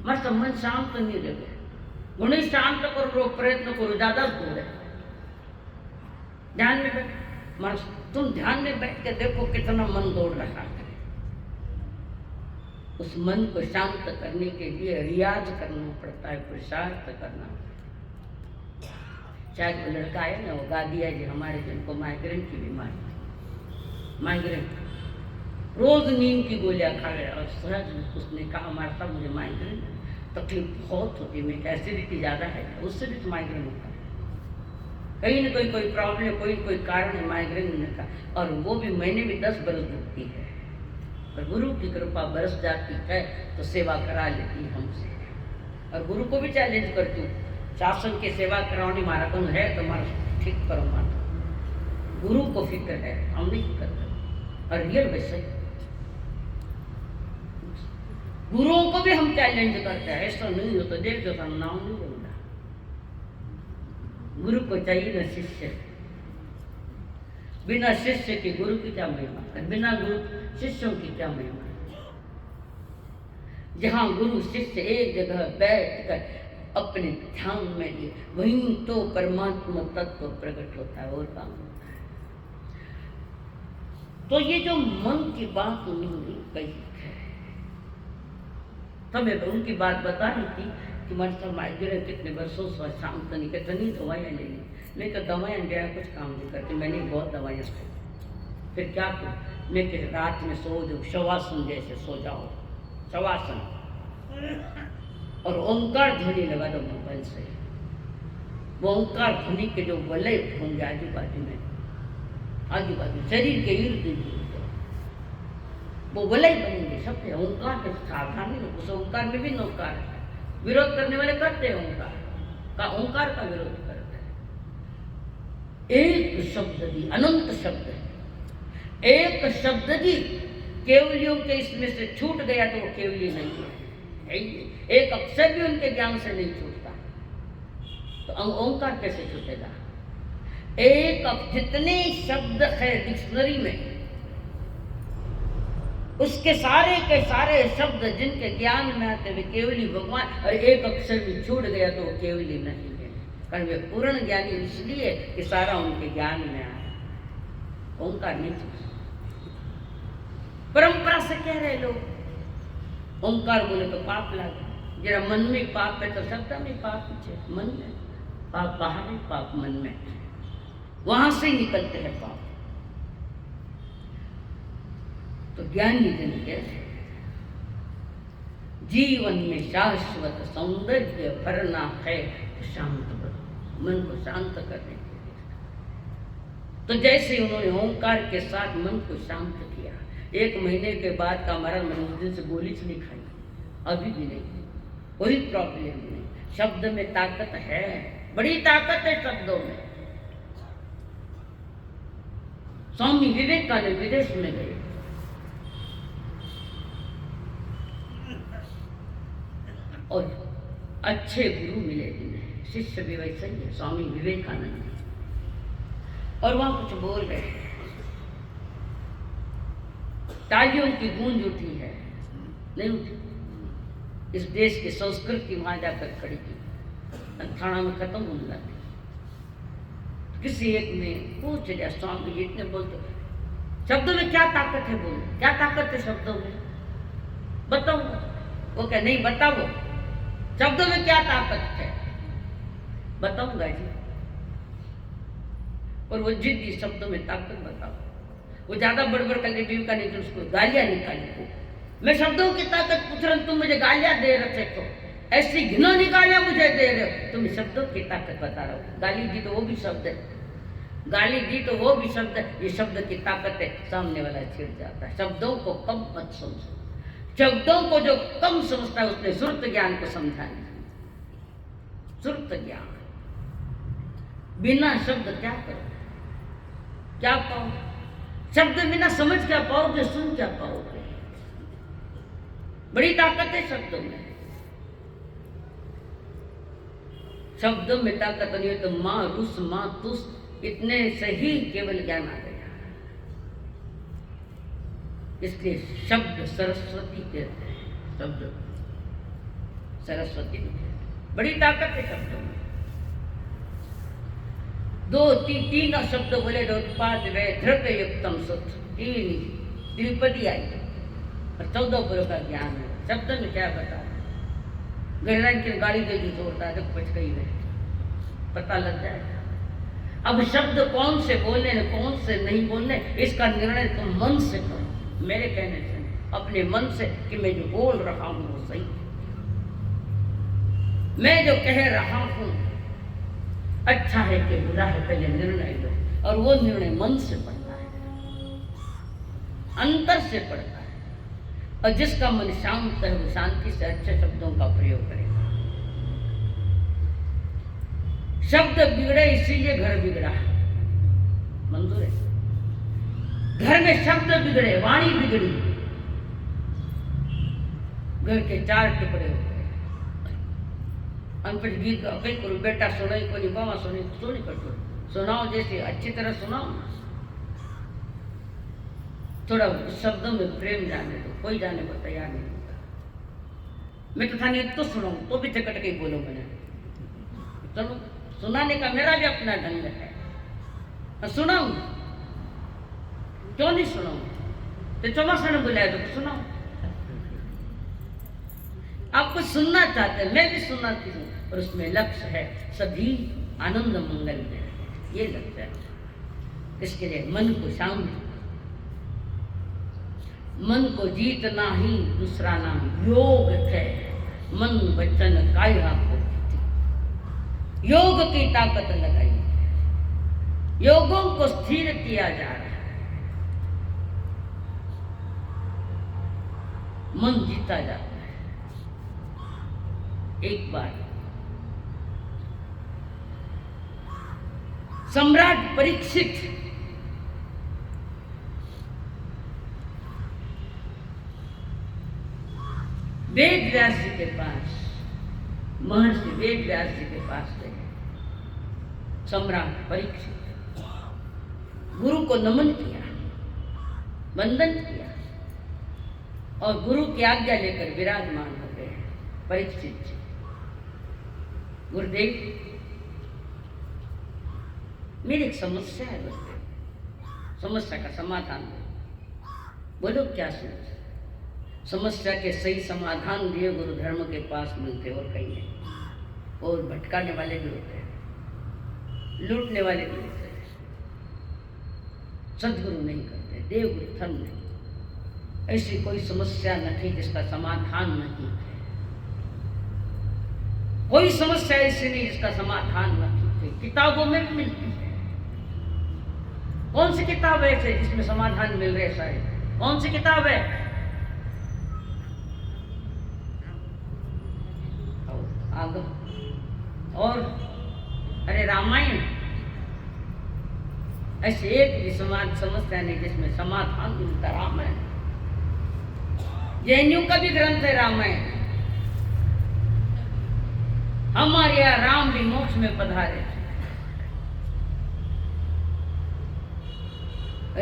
मस्त मन शांत नहीं रहे, उन्हें शांत करो, प्रयत्न करो, ज्यादा दूर है। ध्यान में बैठ, मस्त तुम ध्यान में बैठ के देखो कितना मन दौड़ रहा है। उस मन को शांत करने के लिए रियाज करना पड़ता है, पुरुषार्थ करना। शायद वो लड़का है ना, वो गादिया जी हमारे जिनको माइग्रेन की बीमारी, माइग्रेन रोज नींद की गोलियां खा रहे, और सहज उसने कहा हमारे साथ मुझे माइग्रेन तकलीफ बहुत होती है, मेरी एसिडिटी ज़्यादा है, उससे भी तो माइग्रेन होता है। कहीं ना कोई प्रॉब्लम, कोई कारण है माइग्रेन होने का, और वो भी महीने में 10 बरस दुखती है, पर गुरु की कृपा बरस जाती है तो सेवा करा लेती है हमसे। और गुरु को भी चैलेंज करती हूँ, शासन की सेवा कराने मारा कौन है तुम्हारा, ठीक करो माता। गुरु को फिक्र है, हम नहीं करते, और रियल वैसे गुरुओं को भी हम चैलेंज करते हैं, ऐसा नहीं हो तो देख दो, हम नाम नहीं बोलना। गुरु को चाहिए ना शिष्य, बिना शिष्य के गुरु की क्या महिमा, बिना गुरु शिष्यों की क्या महिमा। जहाँ गुरु शिष्य एक जगह बैठकर अपने ध्यान में लिए, वहीं तो परमात्मा तत्व प्रकट होता है और काम होता है। तो ये जो मन की बात उन्होंने कही है, तो मैं उनकी बात बता रही थी कि मेरे साथ माइग्रेन कितने वर्षों से शांत नहीं, कितनी दवाइयाँ ले ली, मैं तो दवाइयाँ लिया कुछ काम नहीं करती, मैंने बहुत दवाइयाँ खाई। फिर क्या करूँ मैं, कि रात में सो जाओ, शवासन जैसे सो जाओ, शवासन, और ओंकार ध्वनि लगा दो मोबाइल से। वो ओंकार ध्वनि के जो वलय होंगे आजू बाजू में, आजू बाजू शरीर के इर्द गिर्द वो वलय बनेंगे सब। ओंकार के सावधान नहीं, उस ओंकार में भी नौकार है, विरोध करने वाले करते हैं ओंकार का विरोध करते हैं। एक शब्द दी, अनंत शब्द है, एक शब्द दी केवलियों के इसमें से छूट गया तो वो केवली नहीं है। एक अक्षर भी उनके ज्ञान से नहीं छूटता, तो ओंकार कैसे छूटेगा। एक जितने शब्द है डिक्शनरी में, उसके सारे के सारे शब्द जिनके ज्ञान में आते हुए केवली भगवान, और एक अक्षर भी छूट गया तो वो केवली नहीं है। कारण वे पूर्ण ज्ञानी इसलिए कि सारा उनके ज्ञान में आया, ओंकार नहीं छूट। परंपरा से कह रहे लोग ओंकार बोले तो पाप लागे, जरा मन में पाप है तो शब्द में पाप है, मन में पाप, बाहर में पाप, मन में, वहां से निकलते हैं पाप। तो ज्ञानी जन के जीवन में शाश्वत सौंदर्य भरना है तो शांत बनो, मन को शांत करने के लिए। तो जैसे उन्होंने ओंकार के साथ मन को शांत किया, 1 महीने के बाद का मरण, मैंने उस दिन से गोली से नहीं खाई, अभी भी नहीं, कोई प्रॉब्लम नहीं। शब्द में ताकत है, बड़ी ताकत है शब्दों में। स्वामी विवेकानंद विदेश में गए, और अच्छे गुरु मिले जिन्हें, शिष्य भी वैसे ही है, स्वामी विवेकानंद, और वहां कुछ बोल रहे हैं, तालियों की गूंज उठी है, नहीं उठी, इस देश की संस्कृति वहां जाकर खड़ी की, थाना में खत्म होने लगी। किसी एक ने पूछ लिया, स्वामी जी इतने बोलते शब्दों में क्या ताकत है, बोलो क्या ताकत है शब्दों में, बताओ। वो क्या नहीं बताओ, शब्दों में क्या ताकत है, बताऊंगा जी। और वो जिद्दी शब्दों में ताकत बताओ, वो ज्यादा बड़बड़ करके विवेका नहीं तो उसको गालियां निकाली। मैं शब्दों की ताकत पूछ रहा हूं, तुम मुझे गालियां दे रहे थे, तो ऐसी घिनौनी गालियां मुझे दे रहे हो, तुम शब्दों की ताकत बता रहा हो। गाली दी तो वो भी शब्द है, गाली दी तो वो भी शब्द है, ये शब्द की ताकत है, सामने वाला छिड़ जाता है। शब्दों को कम मत समझो, शब्दों को जो कम समझता है उसने सुरत ज्ञान को समझा नहीं। सुरत ज्ञान, बिना शब्द क्या करो, क्या पाओ, शब्द बिना समझ क्या पाओगे, सुन क्या पाओगे। बड़ी ताकत है शब्दों में, शब्दों में ताकत नहीं है तो मां रुस मां तुस इतने से ही केवल ज्ञान आ गया। इसलिए शब्द सरस्वती कहते हैं, शब्द सरस्वती कहते हैं, बड़ी ताकत है शब्दों में। 2-3 शब्द बोले तो उत्पाद वे धृत युक्तम सुत, 3 त्रिपदी आई और 14 पुरों का ज्ञान है। शब्द में क्या बताओ, गहराई की गाली दे दी जोरता है तो बच गई है, पता लग जाएगा। अब शब्द कौन से बोलने हैं कौन से नहीं बोलने, इसका निर्णय तुम मन से करो, मेरे कहने से, अपने मन से कि मैं जो बोल रहा हूं वो सही, मैं जो कह रहा हूं अच्छा है कि बुरा है, पहले निर्णय लो। और वो निर्णय मन से पड़ता है, अंतर से पड़ता है, और जिसका मन शांत है वो शांति से अच्छे शब्दों का प्रयोग करेगा। शब्द बिगड़े इसीलिए घर बिगड़ा, मंजूर है। घर में शब्द बिगड़े, वाणी बिगड़ी, घर के 4 टुकड़े हो गए। अनपढ़ गीत कहीं करो, बेटा सुनाई को नहीं, बाबा सुनाई तो नहीं करते, सुनाओ जैसे अच्छी तरह सुनाओ, थोड़ा शब्दों में प्रेम जाने दो, कोई जाने को तैयार नहीं होता। मैं तो थाने तो सुनाऊं तो भी चकट के बोलो, मैंने चलो सुनाने का मेरा भी अपना ढंग है, सुनाऊं क्यों नहीं सुनाऊं, तो चौमासा ने बुलाया तो सुनाओ। आप कुछ सुनना चाहते हैं, मैं भी सुनाती हूँ, और उसमें लक्ष्य है सभी आनंद मंगल में, ये लक्ष्य है। इसके लिए मन को शांत, मन को जीतना ही दूसरा नाम योग है। मन वचन काया को योग की ताकत लगाई, योगों को स्थिर किया जा रहा है, मन जीता जाता है। एक बार सम्राट परीक्षित वेद व्यास जी के पास, महर्षि वेद व्यास जी के पास गए। सम्राट परीक्षित गुरु को नमन किया, वंदन किया, और गुरु की आज्ञा लेकर विराजमान हो गए। परीक्षित जी, गुरुदेव मेरी एक समस्या है, गुरुदेव समस्या का समाधान दो। बोलो क्या समस्या? समस्या के सही समाधान दिए गुरु धर्म के पास मिलते और कहीं नहीं। और भटकाने वाले भी होते हैं, लूटने वाले भी होते हैं, सदगुरु नहीं करते, देवगुरु धर्म नहीं। ऐसी कोई समस्या न थी जिसका समाधान नहीं है, कोई समस्या ऐसी नहीं जिसका समाधान न थी। किताबों में भी मिलती है, कौन सी किताब ऐसे जिसमें समाधान मिल रहे सारे? कौन सी किताब है? आगे और अरे रामायण। ऐसे एक भी समाज समस्या नहीं जिसमें समाधान मिलता। रामायण जैनियों का भी ग्रंथ है रामायण। हमारे यहाँ राम भी मोक्ष में पधारे।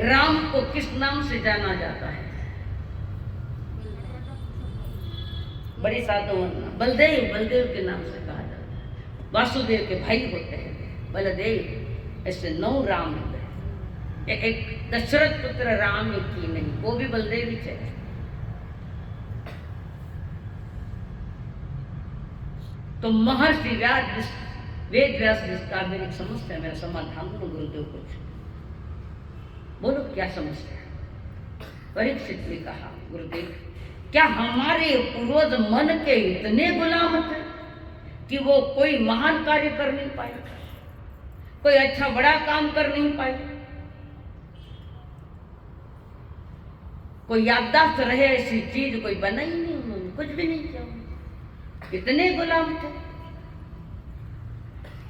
राम को किस नाम से जाना जाता है? बड़ी साधु बलदेव, बलदेव के नाम से कहा जाता है। वासुदेव के भाई होते हैं बलदेव। ऐसे 9 राम हुए। एक दशरथ पुत्र राम की नहीं, वो भी बलदेव ही थे। तो महर्षि वेद व्यास जिसका मेरी समस्या, मेरा समाधान करो गुरुदेव कुछ बोलो, क्या समस्या है? परीक्षित ने कहा, गुरुदेव क्या हमारे पूर्वज मन के इतने गुलाम थे कि वो कोई महान कार्य कर नहीं पाए, कोई अच्छा बड़ा काम कर नहीं पाए, कोई याददाश्त रहे ऐसी चीज कोई बना ही नहीं, उन्होंने कुछ भी नहीं किया, इतने गुलाम थे।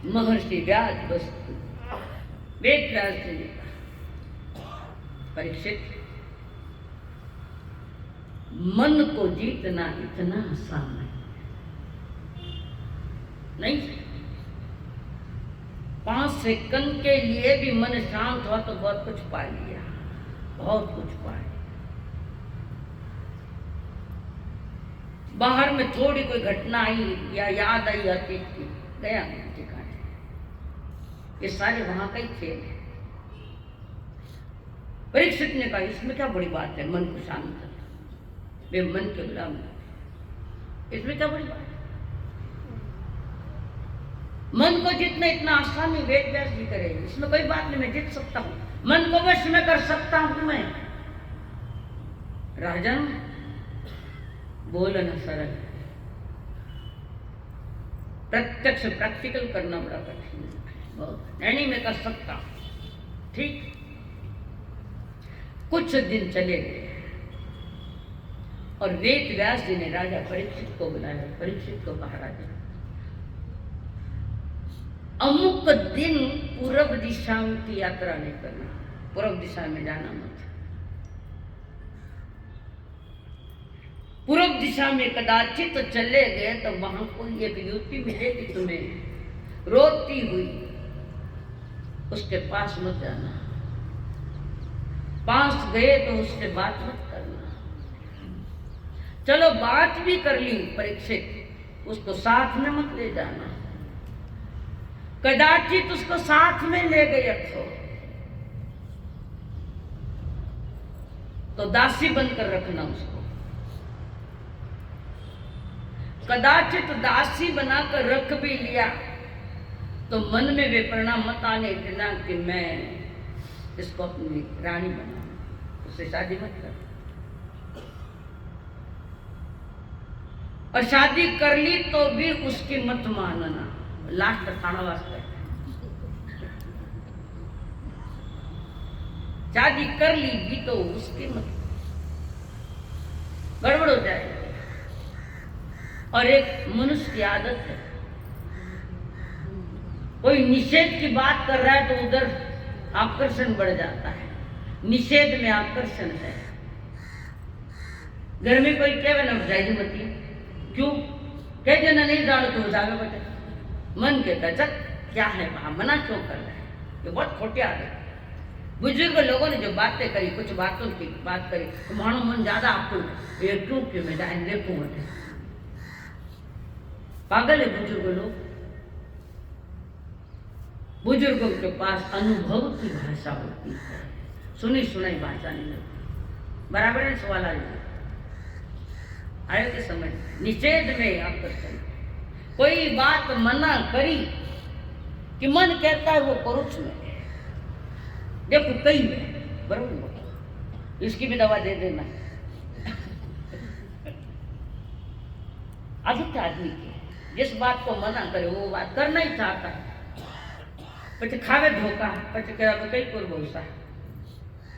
महर्षि व्यास वस्तु वेद व्यास जी ने कहा, परीक्षित मन को जीतना इतना आसान नहीं। 5 सेकंड के लिए भी मन शांत हुआ तो बहुत कुछ पा लिया, बहुत कुछ पा लिया। बाहर में थोड़ी कोई घटना आई या याद आई अतीत की, गया ठिकाने, ये सारे वहां का ही खेल है। परीक्षित ने कहा, इसमें क्या बड़ी बात है मन को शांत करना, वे मन के गुलाम, इसमें क्या बड़ी बात है? मन को जितना इतना आसान है, वेद व्यास जी करे, इसमें कोई बात नहीं, मैं जीत सकता हूं, मन को वश में कर सकता हूं मैं। राजन बोलना सरल, प्रत्यक्ष प्रैक्टिकल करना बड़ा कठिन है। नहीं मैं कर सकता, ठीक। कुछ दिन चले गए और वेद व्यास जी ने राजा परीक्षित को बुलाया। परीक्षित को कहा, राजा अमुक दिन पूर्व दिशा की यात्रा नहीं करना, पूर्व दिशा में जाना मत। पूर्व दिशा में कदाचित चले गए तो वहां कोई एक युवती मिलेगी तुम्हें रोती हुई, उसके पास मत जाना, पास गए तो उससे बात मत करना। चलो बात भी कर ली परीक्षित, उसको साथ में मत ले जाना, कदाचित उसको साथ में ले गए तो दासी बनकर रखना उसको, कदाचित दासी बनाकर रख भी लिया तो मन में वे परिणाम मत आने देना कि मैं इसको अपनी रानी बनाऊं, उससे शादी मत कर। और शादी कर ली तो भी उसकी मत मानना, लास्ट खाना वास्ते शादी कर ली भी तो उसकी मत, गड़बड़ हो जाएगी। और एक मनुष्य की आदत है, कोई निषेध की बात कर रहा है तो उधर आकर्षण बढ़ जाता है, निषेध में आकर्षण है। घर में कोई कहे ना जाएगी मती, क्यों कह देना नहीं जानो तो जावे बेटे, मन कहता है चल क्या है वहां, मना क्यों कर रहा है, ये बहुत खोटी आदत है। बुजुर्ग लोगों ने जो बातें करी, कुछ बातों की बात करी तो मानो मन ज्यादा आपको ये क्यों क्यों मैं जाए देखूं, पागल है बुजुर्ग लोग। बुजुर्गों के पास अनुभव की भाषा होती है, सुनी सुनाई भाषा नहीं होती। बराबर है सवाल आए के समय निषेध में आकर्षण, कोई बात मना करी कि मन कहता है वो परोक्ष में, देखो कई है बराबर, इसकी भी दवा दे देना। अधिक आदमी की जिस बात को मना करे वो बात करना ही चाहता है, પછી ખાવે ધોકા, પછી કઈ કરું બહુ સા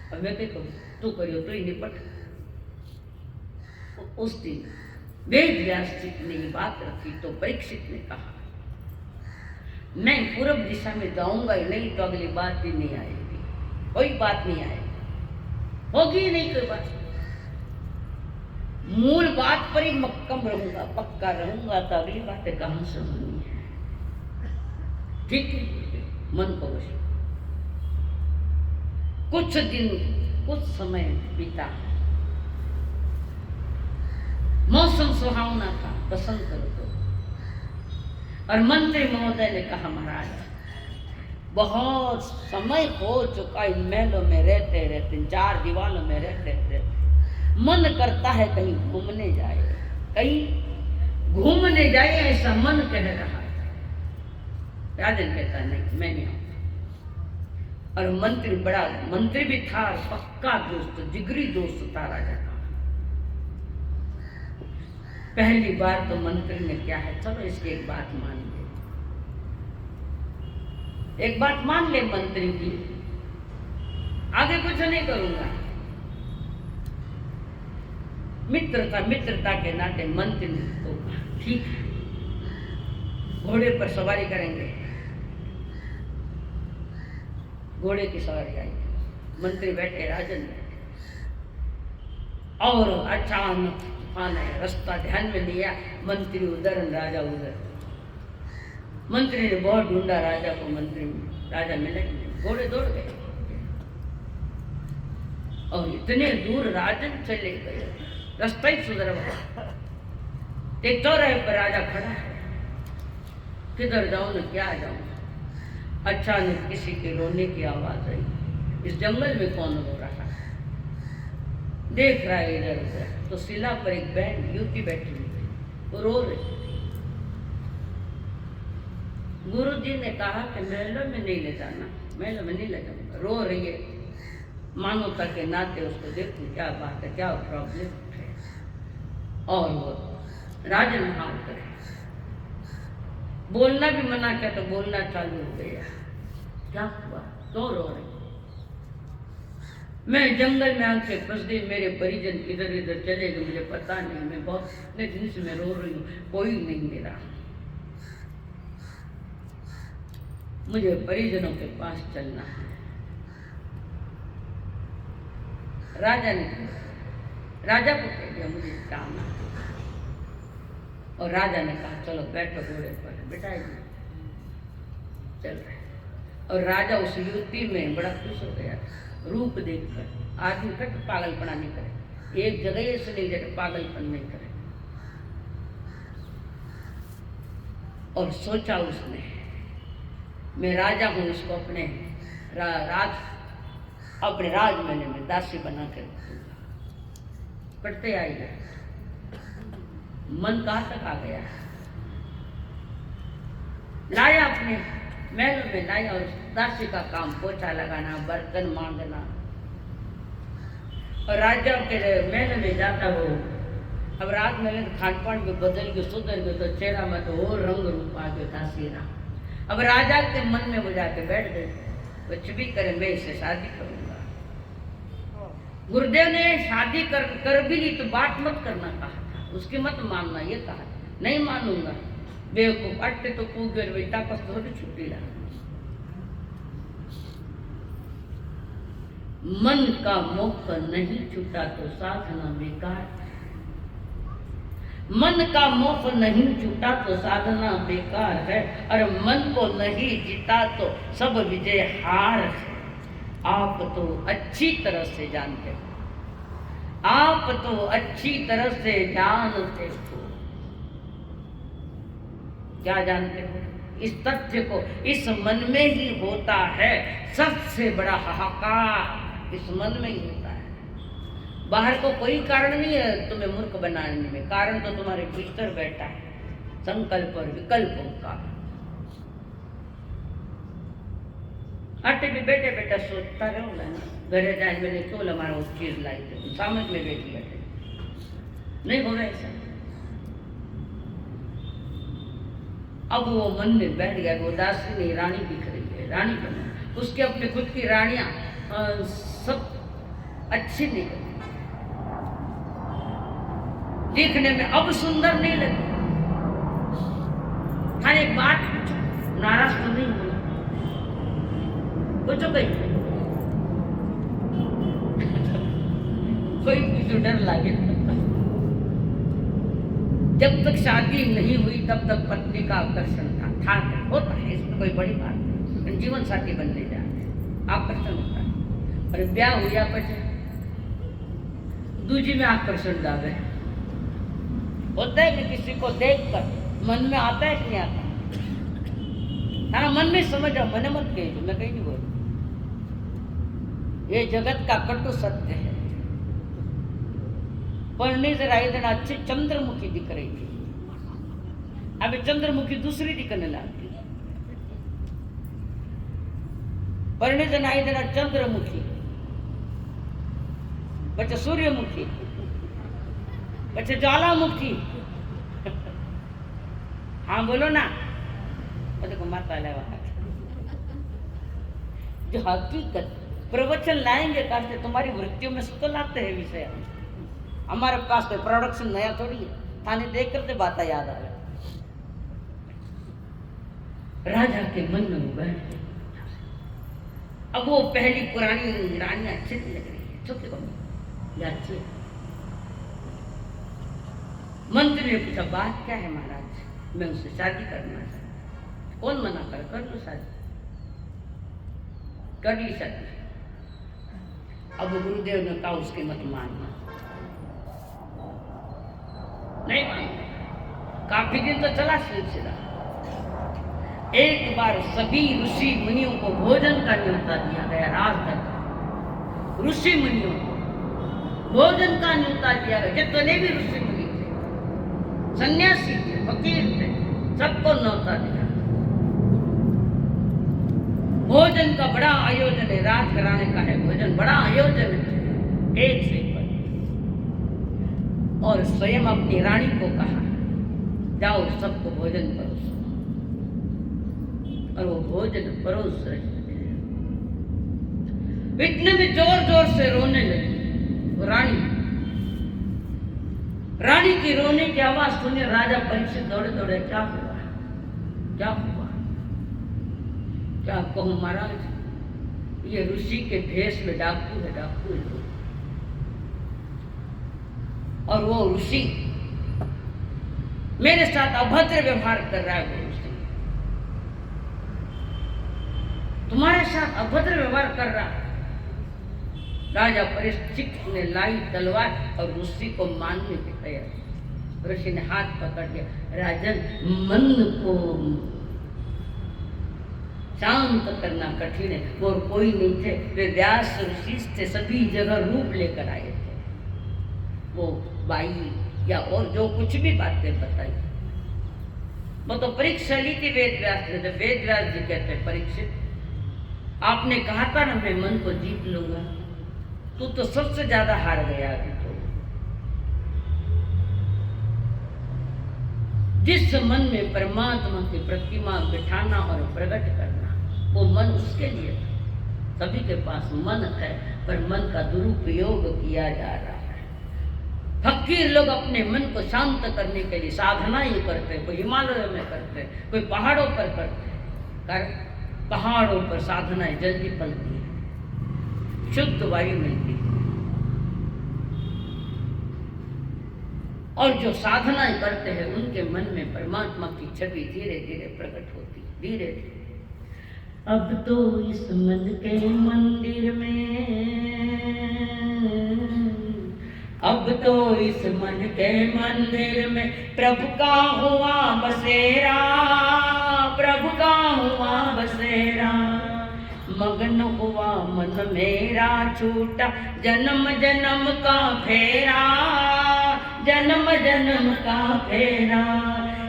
હવે કઈ કરું तू करियो तो ही निपट। उस दिन वेद व्यास जी ने ये बात रखी तो परीक्षित ने कहा मैं पूर्व दिशा में जाऊंगा ही नहीं तो अगली बात भी नहीं आएगी, कोई बात नहीं आएगी, होगी ही नहीं कोई बात। मूल बात पर ही मक्कम रहूंगा, पक्का रहूंगा तो अगली बातें कहां से होनी है। ठीक है, मन को वश। कुछ दिन कुछ समय बीता, मौसम सुहावना था, बसंत ऋतु, और मंत्री महोदय ने कहा महाराज बहुत समय हो चुका इन महलों में रहते रहते, चार दीवारों में रहते रहते मन करता है कहीं घूमने जाए, कहीं घूमने जाए, ऐसा मन कह रहा है। राजन कहता नहीं मैं नहीं आऊंगा। और मंत्री भी था और पक्का दोस्त, जिगरी दोस्त था राजा का। पहली बार तो मंत्री ने क्या है, चलो इसकी एक बात मान ले, एक बात मान ले मंत्री की, आगे कुछ नहीं करूंगा। मित्रता के नाते मंत्री ने तो ठीक है, घोड़े पर सवारी करेंगे। घोड़े की सवारी आई, मंत्री बैठे, राजन बैठे, और अचानक तूफान है, रास्ता ध्यान में लिया, मंत्री उधर राजा उधर। मंत्री ने बहुत ढूंढा राजा को, राजा मिले, घोड़े दौड़ गए और इतने दूर राजन चले गए, रास्ता ही सुधरवा। एक चौराहे पर राजा खड़ा है, किधर जाऊं न क्या जाऊं। अचानक किसी के रोने की आवाज आई, इस जंगल में कौन रो रहा है। देख रहा है इधर उधर, तो शिला पर एक बहन युवती बैठी हुई, वो रो रही। गुरु जी ने कहा कि महलों में नहीं ले जाना, महलों में नहीं ले जाऊंगा, रो रही है, मानवता के नाते उसको देखूं क्या बात है, क्या प्रॉब्लम है। और वो राजन हाल करे, बोलना भी मना किया तो बोलना चालू हो गया। क्या हुआ, क्यों रो रही। मैं जंगल में आके फंस गई, मेरे परिजन इधर इधर चले गए, मुझे पता नहीं, मैं बहुत दिन से मैं रो रही हूँ, कोई नहीं मिला, मुझे परिजनों के पास चलना है। राजा को कह दिया मुझे काम है। और राजा ने कहा चलो बैठो घोड़े पर, बिठाई चल रहे। और राजा उस युवती में बड़ा खुश हो गया, रूप देखकर। आदमी कट पागलपना नहीं करे, एक जगह ऐसे नहीं जाके पागलपन नहीं करे। और सोचा उसने मैं राजा हूं, इसको अपने राजमहल में दासी बना कर रखूंगा। पढ़ते आइए, मन कहाँ तक आ गया। लाया अपने महल में, लाया और दासी का काम पोछा लगाना, बर्तन मांगना। और राजा के महल में जाता वो, अब राजमहल खान पान में बदल के सुधर गए तो चेहरा में तो और रंग रूप आ गया दासी ना। अब राजा के मन में वो जाके बैठ गए, कुछ भी करे मैं इससे शादी करूंगा। गुरुदेव ने शादी कर भी ली तो बात मत करना कहा था, उसकी मत मानना ये कहा, नहीं मानूंगा बेवकूफ, अट्टे तो कूद बेटा पर थोड़ी छुट्टी ला। मन का मोह नहीं छूटा तो साधना बेकार है। मन का मोह नहीं छूटा तो साधना बेकार है, और मन को नहीं जीता तो सब विजय हार है। आप तो अच्छी तरह से जानते हो, आप तो अच्छी तरह से जानते हो। क्या जानते हो? इस तथ्य को, इस मन में ही होता है सबसे बड़ा हाहाकार, इस मन में ही होता है। बाहर को कोई कारण नहीं है तुम्हें मूर्ख बनाने में, कारण तो तुम्हारे भीतर बैठा है, संकल्प और विकल्पों का। आटे भी बैठे बैठे सोचता रहूंगा ना, घरे जाए मैंने क्यों हमारा वो चीज लाई थी, सामने में बैठी बैठे नहीं होगा ऐसा। अब वो मन में बैठ गया, वो दासी नहीं रानी दिख रही है, रानी बना, उसके अपने खुद की रानियां सब अच्छी नहीं लगी, देखने में अब सुंदर नहीं लगी। हाँ एक बात पूछो, नाराज तो नहीं हुई? पूछो भाई, कोई पूछो डर लागे। जब तक शादी नहीं हुई तब तक पत्नी का आकर्षण था होता है, इसमें कोई बड़ी बात नहीं। जीवन साथी बनने जा रहे आकर्षण होता है, और ब्याह हुआ पचे दूजी में आकर्षण जावे होता है कि किसी को देखकर मन में आता है कि नहीं आता? हाँ मन में समझ आओ, मैंने मत कही, मैं कहीं नहीं बोल। ये जगत का कटु सत्य है। पढ़ने से राय दिन अच्छी चंद्रमुखी दिख रही थी, अभी चंद्रमुखी दूसरी दिखने लगी। पढ़ने से नाई देना चंद्रमुखी, बच्चे सूर्यमुखी, बच्चे ज्वालामुखी। हाँ बोलो ना, देखो माता लेवा जो हकीकत प्रवचन लाएंगे कहते तुम्हारी वृत्तियों में तो लाते हैं विषय। हमारे पास कोई प्रोडक्शन नया थोड़ी है, थाने देख करते बातें याद आ रहे। राजा के मन में बैठ, अब वो पहली पुरानी रानी अच्छी नहीं लग रही है, चुप या अच्छी। मंत्री ने पूछा बात क्या है महाराज? मैं उससे शादी करना चाहता। कौन मना कर लो शादी, कर ली शादी। अब गुरुदेव ने कहा उसकी मत मानना, नहीं मानते। काफी दिन तो चला सिलसिला। एक बार सभी ऋषि मुनियों को भोजन का न्योता दिया गया, राज तक ऋषि मुनियों को भोजन का न्योता दिया गया। जितने भी ऋषि मुनि थे, सन्यासी थे, फकीर थे, सबको न्योता दिया। भोजन का बड़ा आयोजन है, राज घराने का है भोजन, बड़ा आयोजन है, एक से एक। और स्वयं अपनी रानी को कहा जाओ सबको भोजन परोसो, और वो भोजन परोस रही। इतने में जोर जोर से रोने लगी रानी। रानी की रोने की आवाज सुने राजा परीक्षित दौड़े दौड़े, क्या हुआ क्या हुआ? क्या कहूं महाराज, ये ऋषि के भेष में डाकू है, डाकू है। और वो ऋषि मेरे साथ अभद्र व्यवहार कर रहा है। वो ऋषि तुम्हारे साथ अभद्र व्यवहार कर रहा है। राजा परीक्षित ने लाई तलवार और ऋषि को मारने की तैयारी। ऋषि ने हाथ पकड़ लिया, राजन मन को शांत करना कठिन है। और कोई नहीं थे, वे व्यास ऋषि थे, सभी जगह रूप लेकर आए थे। वो बाई या और जो कुछ भी बातें बताई, वो तो परीक्षा ली थी वेद व्यास ने। वेद व्यास जी कहते परीक्षित, आपने कहा था ना मैं मन को जीत लूंगा, तू तो सबसे ज्यादा हार गया अभी तो। जिस मन में परमात्मा की प्रतिमा बिठाना और प्रकट करना, वो मन उसके लिए था। सभी के पास मन है, पर मन का दुरुपयोग किया जा रहा है। फकीर लोग अपने मन को शांत करने के लिए साधना ही करते, कोई हिमालय में करते, कोई पहाड़ों पर करते। पहाड़ों पर साधनाएं जल्दी फलती है, शुद्ध वायु मिलती है। और जो साधनाएं करते हैं उनके मन में परमात्मा की छवि धीरे धीरे प्रकट होती है, धीरे धीरे। अब तो इस मन के मंदिर में, अब तो इस मन के मंदिर में प्रभु का हुआ बसेरा, प्रभु का हुआ बसेरा। मगन हुआ मन मेरा, छूटा जन्म जन्म का फेरा, जन्म जन्म का फेरा।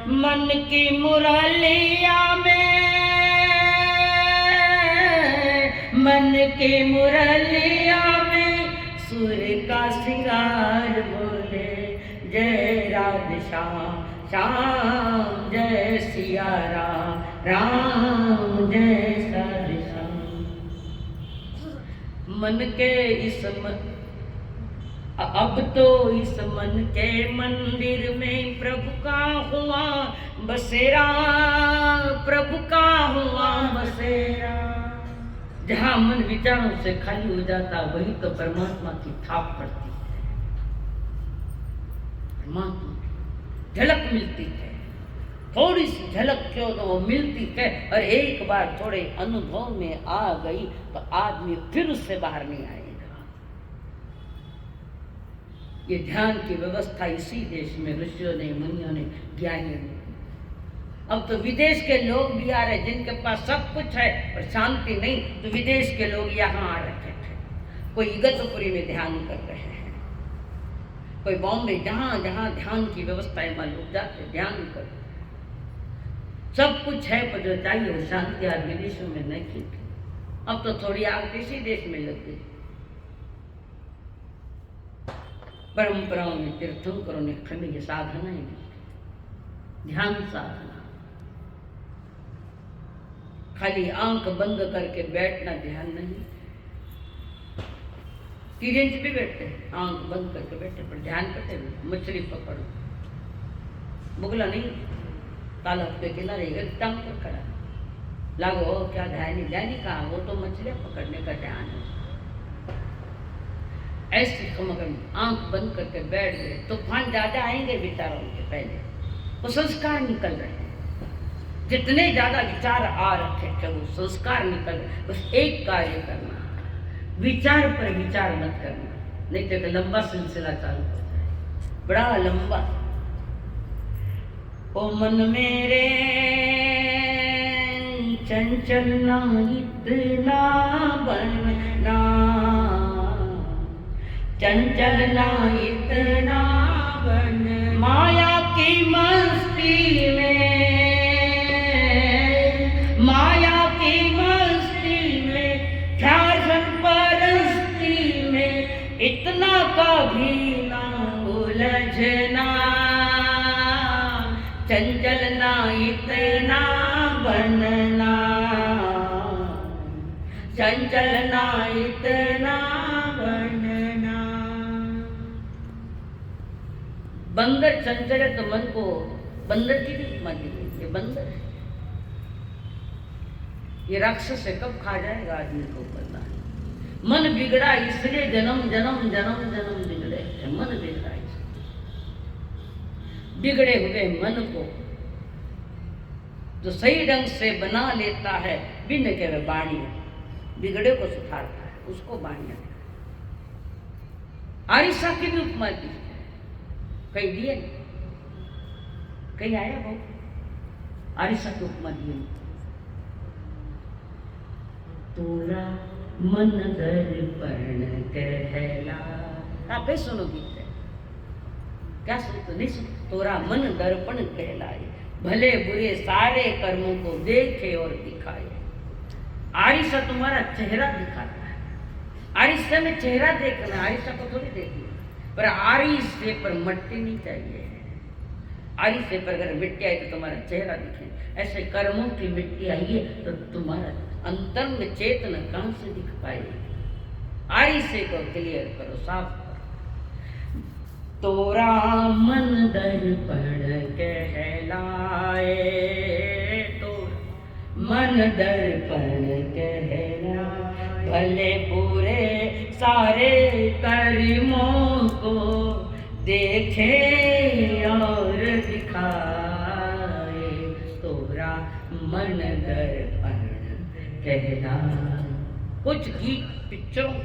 मन की मुरलिया में, मन की मुरलिया में सुर का सिंगार बोले, जय राधे श्याम श्याम जय सिया राम, राम जय श्याम। मन के इस अब तो इस मन के मंदिर में प्रभु का हुआ बसेरा, प्रभु का हुआ बसेरा। जहां मन विचारों से खाली हो जाता वही तो परमात्मा की थाप पड़ती है, परमात्मा की झलक मिलती है, थोड़ी सी झलक क्यों तो वो मिलती है। और एक बार थोड़े अनुभव में आ गई तो आदमी फिर उससे बाहर नहीं आएगा। ये ध्यान की व्यवस्था इसी देश में ऋषियों ने, मुनियों ने, ज्ञानियों ने। अब तो विदेश के लोग भी आ रहे जिनके पास सब कुछ है और शांति नहीं, तो विदेश के लोग यहाँ आ रखे थे। कोई इगतपुरी में ध्यान कर रहे हैं, कोई बॉम्बे, जहाँ जहाँ ध्यान की व्यवस्थाएं मालूम जाते ध्यान कर। सब कुछ है पर जो चाहिए वो शांति आज विदेशों में नहीं थी। अब तो थोड़ी आग किसी देश में लग गई। परंपराओं में तीर्थंकरों ने खंड ये साधनाएं दी, ध्यान साधना। खाली आंख बंद करके बैठना ध्यान नहीं। तीरेंच भी बैठते हैं, आंख बंद करके बैठे पर ध्यान करते हुए मछली पकड़ो, बुगला नहीं, तालाब के किनारे एकदम पर खड़ा लागो क्या ध्यान ही कहा, वो तो मछलियां पकड़ने का ध्यान है। ऐसे मगर आंख बंद करके बैठ गए, तूफान ज्यादा आएंगे विचारों के, पहले वो संस्कार निकल रहे हैं। जितने ज्यादा विचार आ रखे थे वो संस्कार निकल रहे। बस एक कार्य करना, विचार पर विचार मत करना, नहीं तो लंबा सिलसिला चालू हो जाए, बड़ा लंबा। ओ मन मेरे चंचल ना इतना बनना, चंचल ना इतना बन, माया की मस्ती में, माया की मस्ती में, ध्यान परस्ती में, इतना कभी ना उलझना, चंचल ना इतना बनना, चंचल ना इतना बनना। बंदर चंचल है तो मन को बंदर की भी उपमा दी गई, ये बंदर है, ये राक्षस है, कब खा जाएगा आदमी को पता है। मन बिगड़ा इसलिए जन्म जन्म जन्म जन्म बिगड़े, मन बिगड़ा इसलिए। बिगड़े हुए मन को जो सही ढंग से बना लेता है, बिन के वे बाणी, बिगड़े को सुधारता है, उसको बाणिया। आरिसा की भी उपमा दी, कहीं दिए, कहीं आया वो आरिसा की उपमा दिए। तोरा मन दर्पण कहला, आप ही सुनो गीत है, क्या सुनते नहीं सुनते? तोरा मन दर्पण कहलाए, भले बुरे सारे कर्मों को देखे और दिखाए। आरिसा तुम्हारा चेहरा दिखाता है, आरिसा में चेहरा देखना, आरिसा को थोड़ी देखना। पर आरिसे पर मट्टी नहीं चाहिए, आरिसे पर अगर मिट्टी आई तो तुम्हारा चेहरा दिखे। ऐसे कर्मों की मिट्टी आई है तो तुम्हारा अंतरंग चेतना कहां से दिख पाएगी? आरिसे को क्लियर करो, साफ करो। तोरा मन दर्पण कहलाए, तो मन दर्पण कहलाए, भले बुरे सारे कर्मों को देखे और दिखाए। तोरा मन दर्पण कहलाए। कुछ गीत पिक्चरों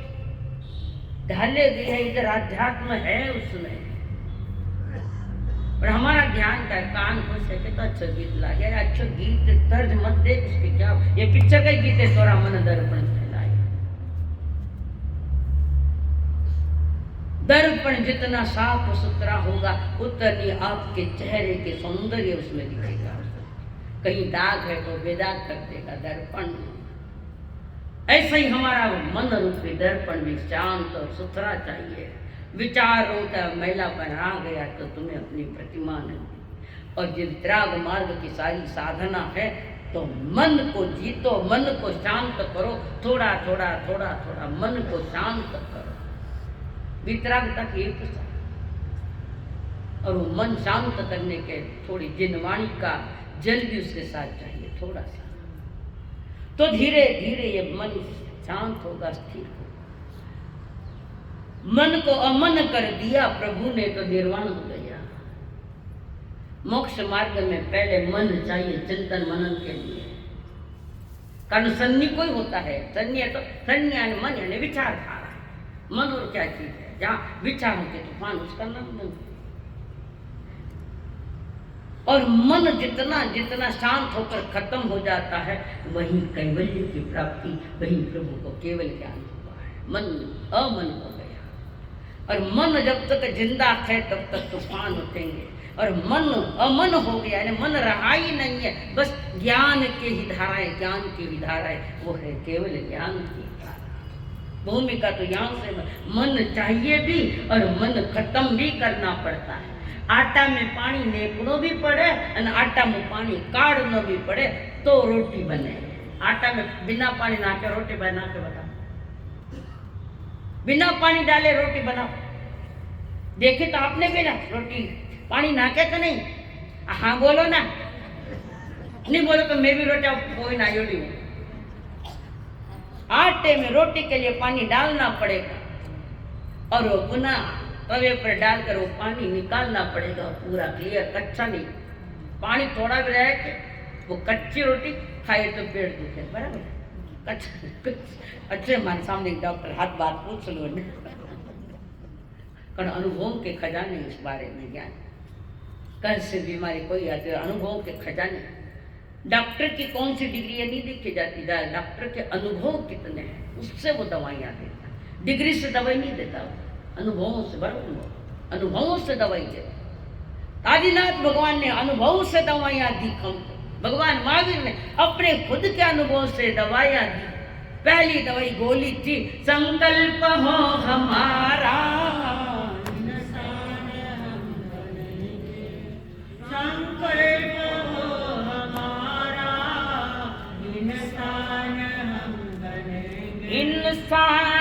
ढाले गए हैं, इधर अध्यात्म है उसमें, और हमारा ध्यान का कान खुश है कि तो अच्छा गीत लागे, अच्छा गीत तर्ज मत देख उसके, क्या ये पिक्चर का गीत है, तोरा मन दर्पण कहलाए। दर्पण जितना साफ सुथरा होगा उतनी आपके चेहरे के सौंदर्य उसमें दिखेगा। कहीं दाग है तो बेदाग कर देगा दर्पण। ऐसे ही हमारा मन रूपी दर्पण भी शांत और सुथरा चाहिए। विचारों का मैलापन आ गया तो तुम्हें अपनी प्रतिमा नहीं। और जिस त्याग मार्ग की सारी साधना है तो मन को जीतो, मन को शांत करो, थोड़ा थोड़ा थोड़ा थोड़ा मन को शांत करो। वितरागता की एक साथ, और वो मन शांत करने के थोड़ी जिनवाणी का जल भी उसके साथ चाहिए थोड़ा सा, तो धीरे धीरे ये मन शांत होगा, स्थिर होगा। मन को अमन कर दिया प्रभु ने तो निर्वाण हो गया। मोक्ष मार्ग में पहले मन चाहिए चिंतन मनन के लिए, कारण सन्नी कोई होता है, सन्नी है तो सन्नी यानी मन यानी विचारधारा। मन और क्या चीज है, जहाँ विचारों के तूफान उसका नाम मन। और मन जितना जितना शांत होकर खत्म हो जाता है, वहीं कैवल्य की प्राप्ति, वहीं प्रभु को केवल ज्ञान हुआ है। मन अमन हो गया, और मन जब तक जिंदा है तब तक तूफान उठेंगे, और मन अमन हो गया यानी मन रहा ही नहीं है, बस ज्ञान के ही धाराएं, ज्ञान की ही धाराएं, वो है केवल ज्ञान की धारा। भूमिका तो यहाँ से मन चाहिए भी और मन खत्म भी करना पड़ता है। आटा में पानी नेपणो भी पड़े और आटा में पानी काढ़नो भी पड़े तो रोटी बने। आटा में बिना पानी नाके रोटी बना के बताओ, बिना पानी डाले रोटी बनाओ, देखे तो आपने भी ना रोटी पानी नाके तो नहीं? हाँ बोलो ना, नहीं बोलो तो मैं भी रोटी कोई ना योड़ी हूँ। आटे में रोटी के लिए पानी डालना पड़ेगा और वो पुनः तवे पर डालकर वो पानी निकालना पड़ेगा, पूरा क्लियर, कच्चा नहीं। पानी थोड़ा भी रहे कि वो कच्ची रोटी खाए तो पेट दुखे, बराबर? कच्चा अच्छे मान सामने डॉक्टर हाथ बात पूछ लो, कारण अनुभवों के खजाने इस बारे में ज्ञान, कैसे बीमारी कोई आती है, अनुभवों के खजाने। डॉक्टर की कौन सी डिग्री है नहीं देखी जाती, डॉक्टर के अनुभव कितने हैं उससे वो दवाइयाँ देता। डिग्री से दवाई नहीं देता, अनुभवों से, बराबर, अनुभवों से दवाई देता। आदिनाथ भगवान ने अनुभव से दवाइयाँ दी हमको, भगवान महावीर ने अपने खुद के अनुभव से दवाइयाँ दी। पहली दवाई गोली थी, संकल्प हो हमारा, संकल्प हो हमारा, इंसान हम बनेंगे, इंसान।